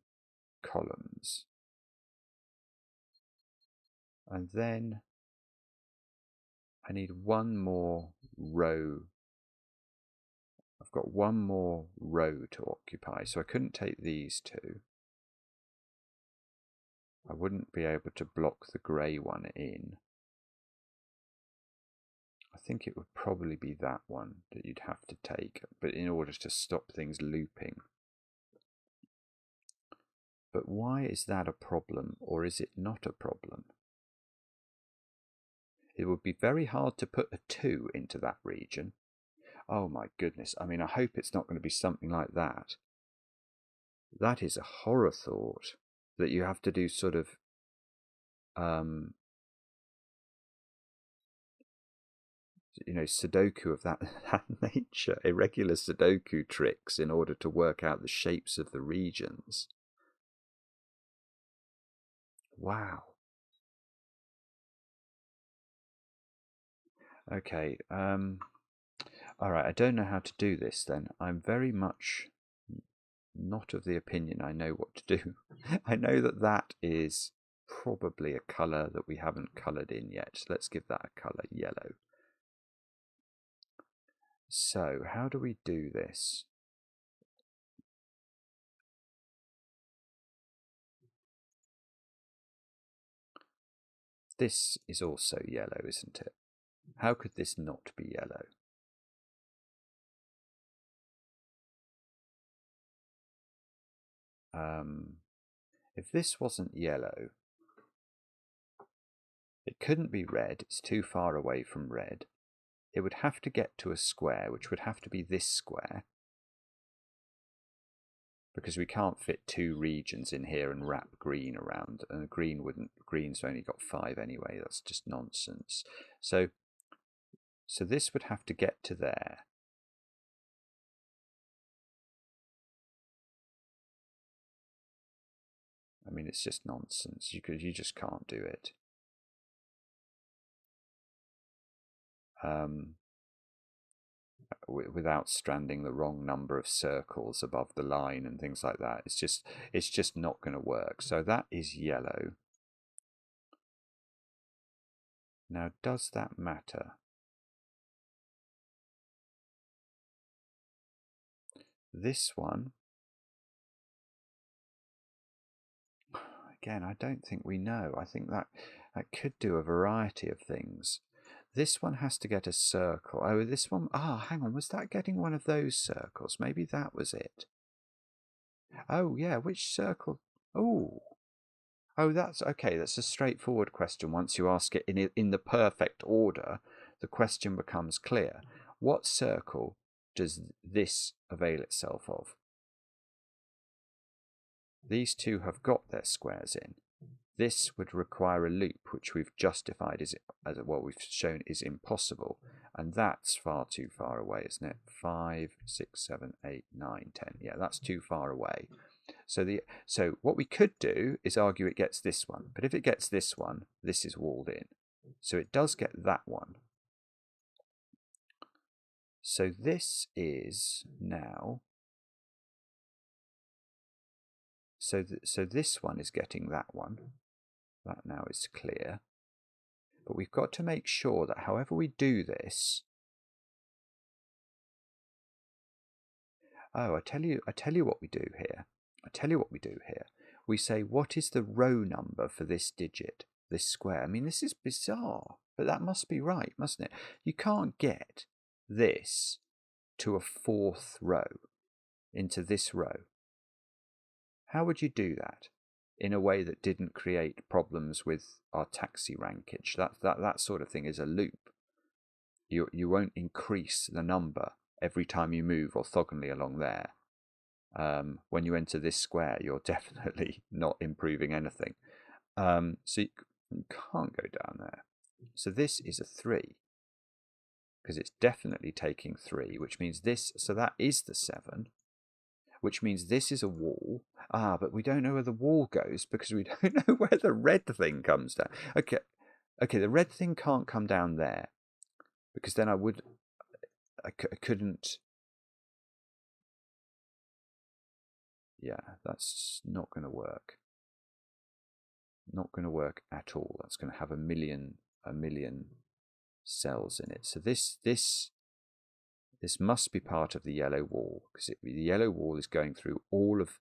columns. And then I need one more row. I've got one more row to occupy, so I couldn't take these 2. I wouldn't be able to block the grey one in. I think it would probably be that one that you'd have to take, but in order to stop things looping. But why is that a problem, or is it not a problem? It would be very hard to put a 2 into that region. Oh my goodness, I mean, I hope it's not going to be something like that. That is a horror thought, that you have to do sort of Sudoku of that nature, irregular Sudoku tricks in order to work out the shapes of the regions. Wow. Okay, All right, I don't know how to do this then. I'm very much not of the opinion I know what to do. I know that that is probably a colour that we haven't coloured in yet. Let's give that a colour, yellow. So how do we do this? This is also yellow, isn't it? How could this not be yellow? If this wasn't yellow, it couldn't be red. It's too far away from red. It would have to get to a square, which would have to be this square, because we can't fit two regions in here and wrap green around, and green's only got 5 anyway. That's just nonsense. So this would have to get to there. I mean, it's just nonsense. You just can't do it. Without stranding the wrong number of circles above the line and things like that. It's just not going to work. So that is yellow. Now, does that matter? This one, again, I don't think we know. I think that could do a variety of things. This one has to get a circle. Oh, this one, hang on, was that getting one of those circles? Maybe that was it. Oh, yeah, which circle? Oh, that's okay. That's a straightforward question. Once you ask it in the perfect order, the question becomes clear. What circle does this avail itself of? These two have got their squares in. This would require a loop, which we've justified as what we've shown is impossible, and that's far too far away, isn't it? 5, 6, 7, 8, 9, 10. Yeah, that's too far away. So what we could do is argue it gets this one, but if it gets this one, this is walled in. So it does get that one. So this is now. So this one is getting that one. That now is clear. But we've got to make sure that however we do this. Oh, I tell you what we do here. We say, what is the row number for this digit, this square? I mean, this is bizarre, but that must be right, mustn't it? You can't get this to a 4th row, into this row. How would you do that in a way that didn't create problems with our taxi rankage? That sort of thing is a loop. You won't increase the number every time you move orthogonally along there. When you enter this square, you're definitely not improving anything. So you can't go down there. So this is a 3, because it's definitely taking 3, which means this, so that is the 7, which means this is a wall. But we don't know where the wall goes because we don't know where the red thing comes down. Okay, the red thing can't come down there, because then I couldn't. Yeah, that's not going to work. Not going to work at all. That's going to have a million cells in it. So this must be part of the yellow wall, because the yellow wall is going through all of.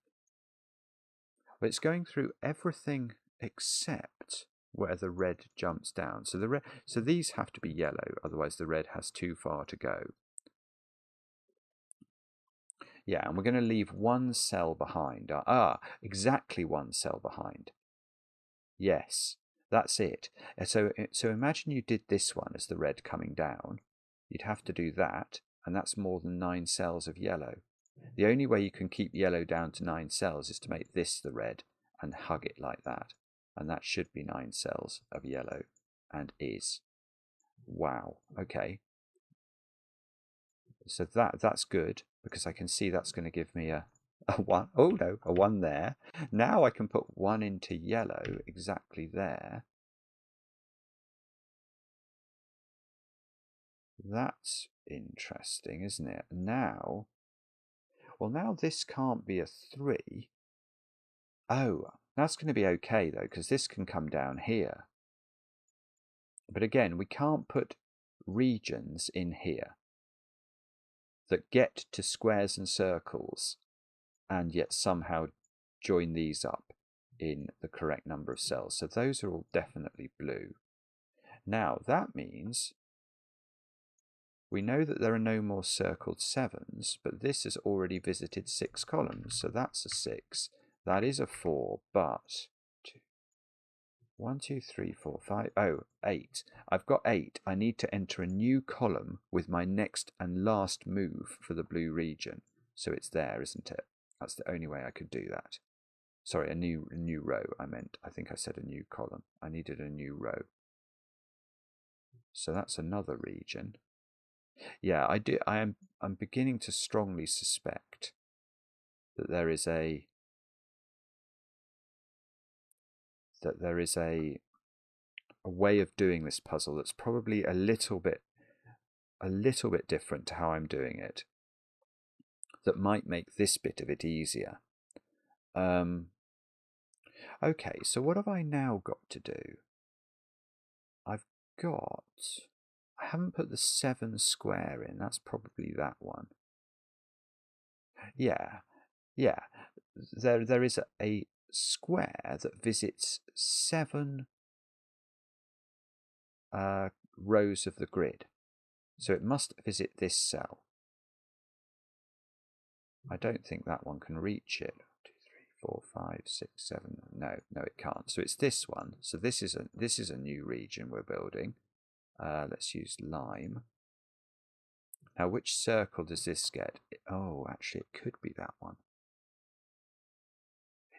Well, it's going through everything except where the red jumps down. So these have to be yellow, otherwise the red has too far to go. Yeah, and we're going to leave 1 cell behind. Exactly 1 cell behind. Yes, that's it. So imagine you did this one as the red coming down. You'd have to do that, and that's more than 9 cells of yellow. The only way you can keep yellow down to 9 cells is to make this the red and hug it like that. And that should be 9 cells of yellow, and is. Wow, okay. So that's good, because I can see that's going to give me a 1. Oh no, a 1 there. Now I can put 1 into yellow exactly there. That interesting, isn't it? Now, well, now this can't be a 3. Oh, that's going to be okay, though, because this can come down here. But again, we can't put regions in here that get to squares and circles and yet somehow join these up in the correct number of cells. So those are all definitely blue. Now, that means we know that there are no more circled 7s, but this has already visited 6 columns. So that's a 6. That is a 4, but 1, 2, 3, 4, 5, 8. I've got 8. I need to enter a new column with my next and last move for the blue region. So it's there, isn't it? That's the only way I could do that. Sorry, a new row, I meant. I think I said a new column. I needed a new row. So that's another region. Yeah, I'm beginning to strongly suspect that there is a way of doing this puzzle that's probably a little bit different to how I'm doing it, that might make this bit of it easier. Okay, so what have I now got to do? I haven't put the 7 square in. That's probably that one. Yeah. There is a square that visits 7 rows of the grid. So it must visit this cell. I don't think that one can reach it. 2, 3, 4, 5, 6, 7. No, it can't. So it's this one. So this is a new region we're building. Let's use lime. Now, which circle does this get? Oh, actually, it could be that one.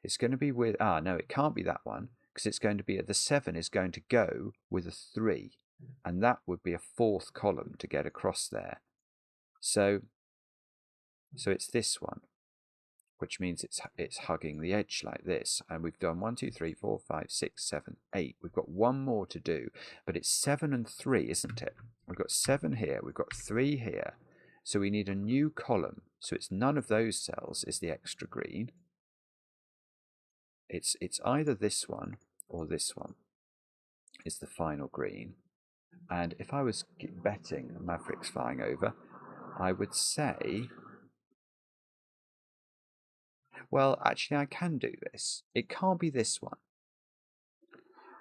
It's going to be with... no, it can't be that one, because it's going to be... The 7 is going to go with a 3, and that would be a 4th column to get across there. So it's this one, which means it's hugging the edge like this. And we've done 1, 2, 3, 4, 5, 6, 7, 8. We've got one more to do, but it's 7 and 3, isn't it? We've got 7 here, we've got 3 here. So we need a new column. So it's none of those cells is the extra green. It's either this one or this one is the final green. And if I was betting Maverick's flying over, I would say... Well, actually, I can do this. It can't be this one.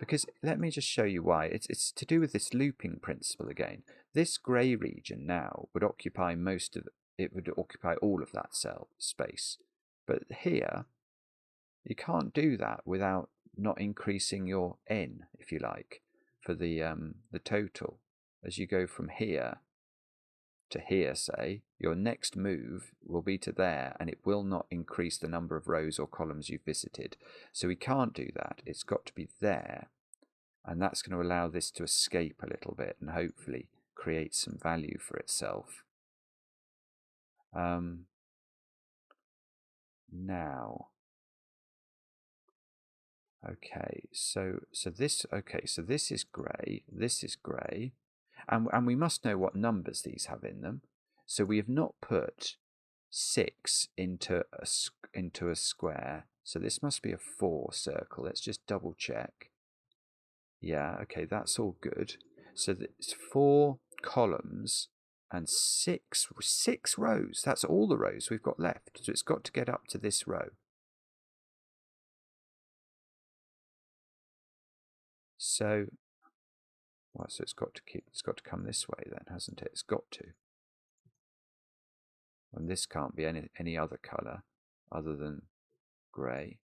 Because let me just show you why. It's to do with this looping principle again. This grey region now would occupy it would occupy all of that cell space. But here, you can't do that without not increasing your n, if you like, for the total. As you go from here to here, say, your next move will be to there, and it will not increase the number of rows or columns you've visited. So we can't do that. It's got to be there, and that's going to allow this to escape a little bit and hopefully create some value for itself. Now, okay, so this is grey, this is grey, and we must know what numbers these have in them. So we have not put 6 into a square. So this must be a 4 circle. Let's just double check. Yeah, okay, that's all good. So it's 4 columns and 6 rows. That's all the rows we've got left. So it's got to get up to this row. So, well, so it's got to come this way then, hasn't it? It's got to. And this can't be any other colour other than grey,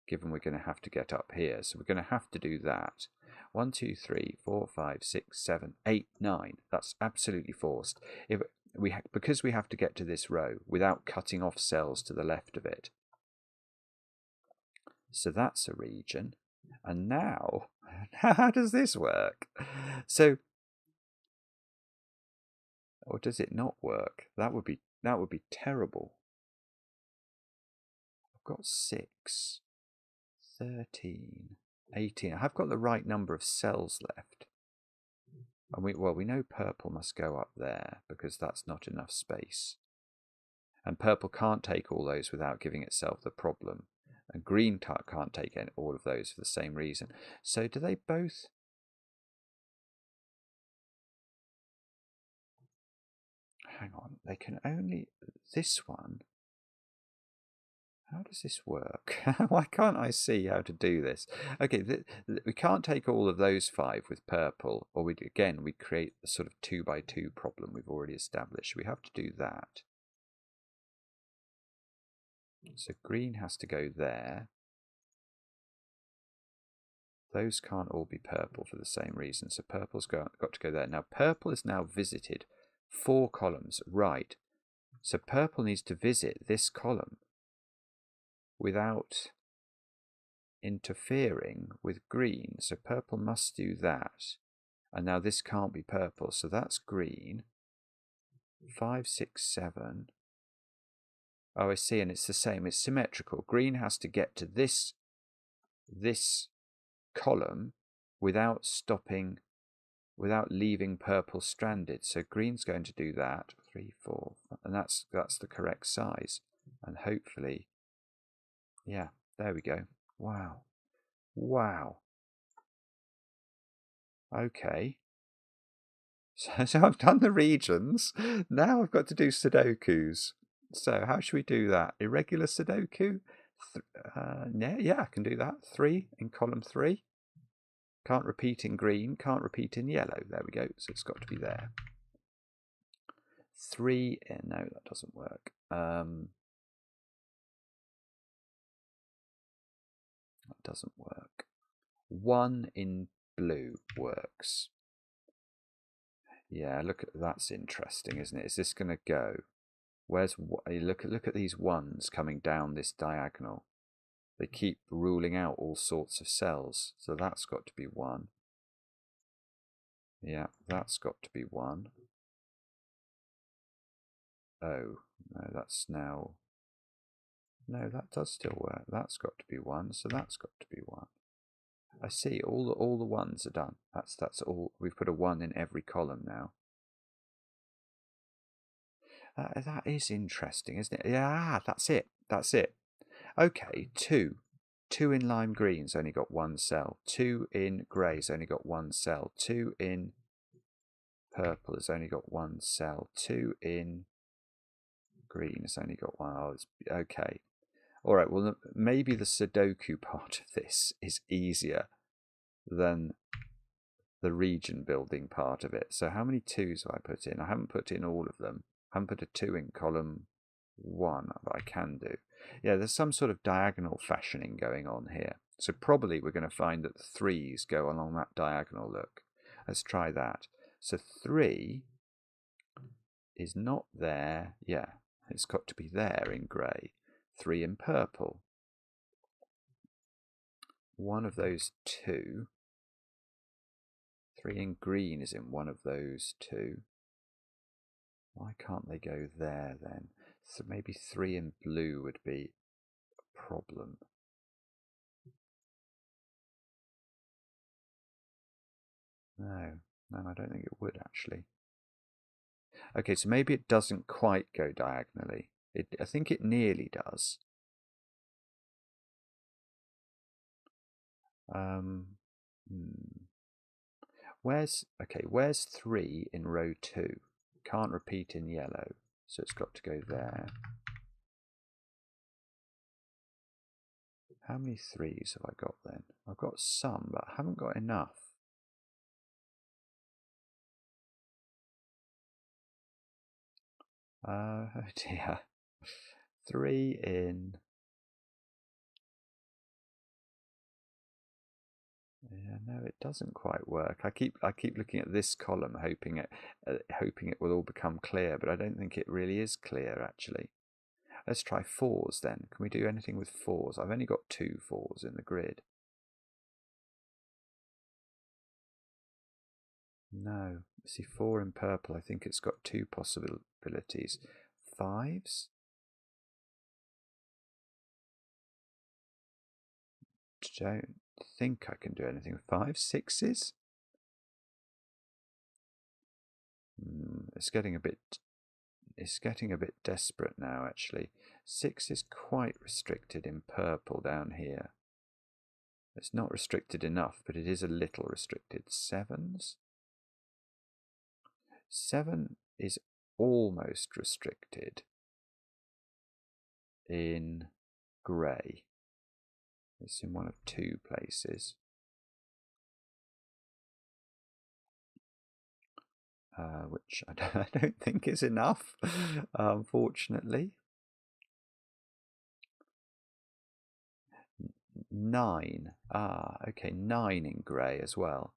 given we're going to have to get up here. So we're going to have to do that. 1, 2, 3, 4, 5, 6, 7, 8, 9. That's absolutely forced. Because we have to get to this row without cutting off cells to the left of it. So that's a region. And now, how does this work? So, or does it not work? That would be terrible. I've got 6, 13, 18. I've got the right number of cells left. And we know purple must go up there because that's not enough space. And purple can't take all those without giving itself the problem. And green can't take all of those for the same reason. So do they both? Hang on, they can only... This one... How does this work? Why can't I see how to do this? Okay, we can't take all of those 5 with purple, or we'd create a sort of 2 by 2 problem we've already established. We have to do that. So green has to go there. Those can't all be purple for the same reason. So purple's got to go there. Now purple is now visited 4 columns. Right. So purple needs to visit this column without interfering with green. So purple must do that. And now this can't be purple. So that's green. 5, 6, 7. Oh, I see. And it's the same. It's symmetrical. Green has to get to this column without leaving purple stranded. So green's going to do that. 3, 4, and that's the correct size. And hopefully, yeah, there we go. Wow. Okay. So I've done the regions. Now I've got to do Sudokus. So how should we do that? Irregular Sudoku? Yeah, I can do that. 3 in column 3. Can't repeat in green, can't repeat in yellow. There we go. So it's got to be there. 3 in... No, that doesn't work. That doesn't work. 1 in blue works. Yeah, look at that's interesting, isn't it? Is this going to go? Where's look at these ones coming down this diagonal. They keep ruling out all sorts of cells. So that's got to be 1. Yeah, that's got to be 1. Oh, no, that's now... No, that does still work. That's got to be 1, so that's got to be 1. I see, all the ones are done. That's all. We've put a 1 in every column now. That is interesting, isn't it? Yeah, that's it. That's it. Okay, 2. 2 in lime green's only got 1 cell. 2 in grey's only got 1 cell. 2 in purple has only got 1 cell. 2 in green has only got 1. Oh, okay. All right, well, maybe the Sudoku part of this is easier than the region building part of it. So how many 2s have I put in? I haven't put in all of them. I haven't put a 2 in column 1, but I can do. Yeah, there's some sort of diagonal fashioning going on here. So probably we're going to find that the 3s go along that diagonal look. Let's try that. So 3 is not there. Yeah, it's got to be there in grey. 3 in purple. One of those 2. 3 in green is in one of those 2. Why can't they go there then? So maybe 3 in blue would be a problem. No, I don't think it would actually. Okay, so maybe it doesn't quite go diagonally. I think it nearly does. Where's 3 in row 2? Can't repeat in yellow, so it's got to go there. How many 3s have I got then? I've got some, but I haven't got enough. Oh dear. 3 in... Yeah, no, it doesn't quite work. I keep looking at this column, hoping it will all become clear, but I don't think it really is clear actually. Let's try 4s then. Can we do anything with 4s? I've only got 2 4s in the grid. No. See, 4 in purple, I think it's got 2 possibilities. 5s? Don't think I can do anything with 5s. 6s? It's getting a bit desperate now, actually. 6 is quite restricted in purple down here. It's not restricted enough, but it is a little restricted. 7s? 7 is almost restricted in grey. It's in one of 2 places. Which I don't think is enough, unfortunately. 9. Okay, 9 in grey as well.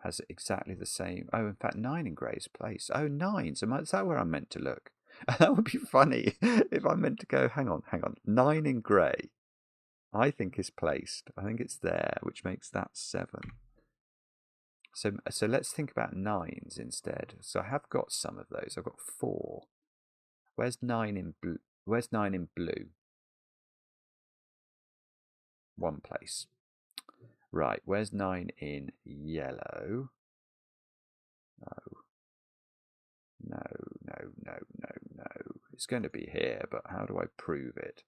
Has exactly the same. Oh, in fact, 9 in grey is placed. Oh, 9. So is that where I'm meant to look? That would be funny if I'm meant to go, hang on. 9 in grey, I think is placed. I think it's there, which makes that 7. So let's think about 9s instead. So I have got some of those. I've got 4. Where's 9 in blue? Where's 9 in blue? 1 place. Right, where's 9 in yellow? No. It's going to be here, but how do I prove it?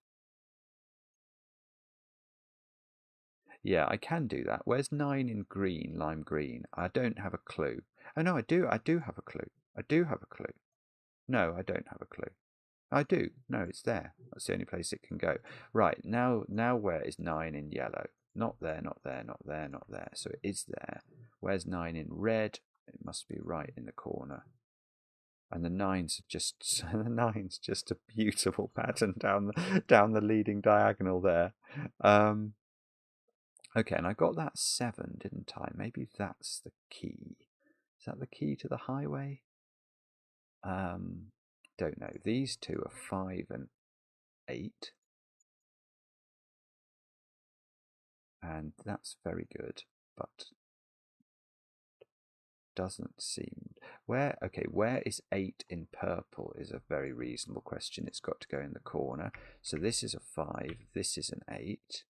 Yeah, I can do that. Where's 9 in green, lime green? I don't have a clue. Oh, no, I do have a clue. I do have a clue. No, I don't have a clue. I do. No, it's there. That's the only place it can go. Right, now where is 9 in yellow? Not there, not there, not there, not there. So it is there. Where's 9 in red? It must be right in the corner. And the 9's just a beautiful pattern down the leading diagonal there. Okay, and I got that 7, didn't I? Maybe that's the key. Is that the key to the highway? Don't know. These 2 are 5 and 8. And that's very good, but doesn't seem... Where is 8 in purple is a very reasonable question. It's got to go in the corner. So this is a 5, this is an 8.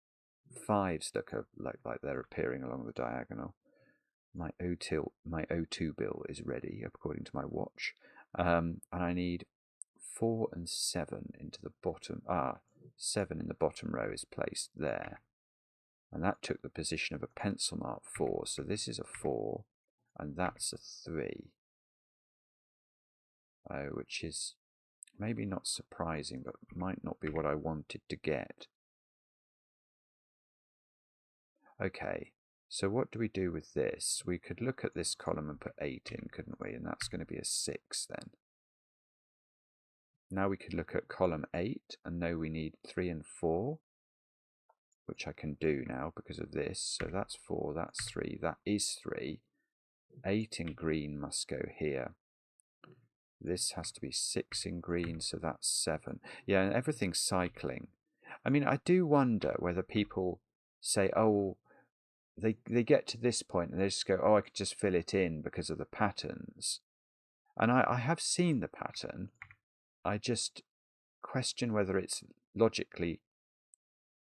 5s look like they're appearing along the diagonal. My O2 bill is ready, according to my watch. And I need 4 and 7 into the bottom. 7 in the bottom row is placed there. And that took the position of a pencil mark 4. So this is a 4, and that's a 3. Which is maybe not surprising, but might not be what I wanted to get. Okay, so what do we do with this? We could look at this column and put 8 in, couldn't we? And that's going to be a 6 then. Now we could look at column 8 and know we need 3 and 4, which I can do now because of this. So that's 4, that's 3, that is 3. 8 in green must go here. This has to be 6 in green, so that's 7. Yeah, and everything's cycling. I mean, I do wonder whether people say, oh, they get to this point and they just go, oh, I could just fill it in because of the patterns. And I have seen the pattern. I just question whether it's logically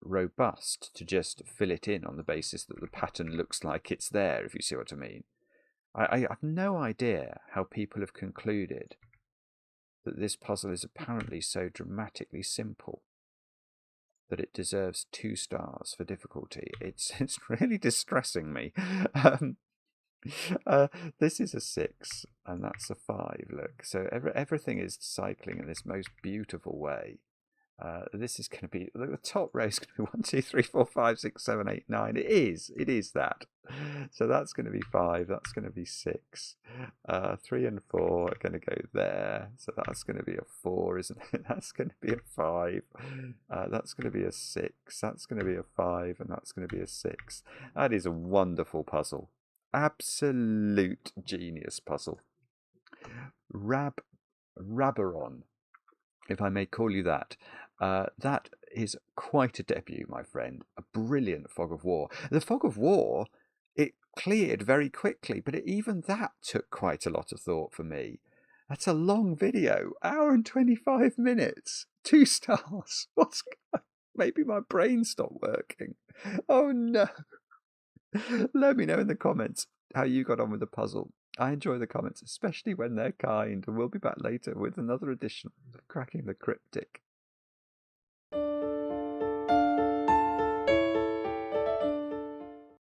robust to just fill it in on the basis that the pattern looks like it's there, if you see what I mean. I have no idea how people have concluded that this puzzle is apparently so dramatically simple that it deserves 2 stars for difficulty. It's really distressing me. This is a 6, and that's a 5. Look, so everything is cycling in this most beautiful way. This is going to be, the top row is going to be 1, 2, 3, 4, 5, 6, 7, 8, 9. It is that. So that's going to be 5. That's going to be 6. 3 and 4 are going to go there. So that's going to be a 4, isn't it? That's going to be a 5. That's going to be a 6. That's going to be a 5, and that's going to be a 6. That is a wonderful puzzle. Absolute genius puzzle. Rabaron, if I may call you that. That is quite a debut, my friend. A brilliant fog of war. The fog of war, it cleared very quickly, but even that took quite a lot of thought for me. That's a long video, hour and 25 minutes. 2 stars. Maybe my brain stopped working. Oh no. Let me know in the comments how you got on with the puzzle. I enjoy the comments, especially when they're kind, and we'll be back later with another edition of Cracking the Cryptic.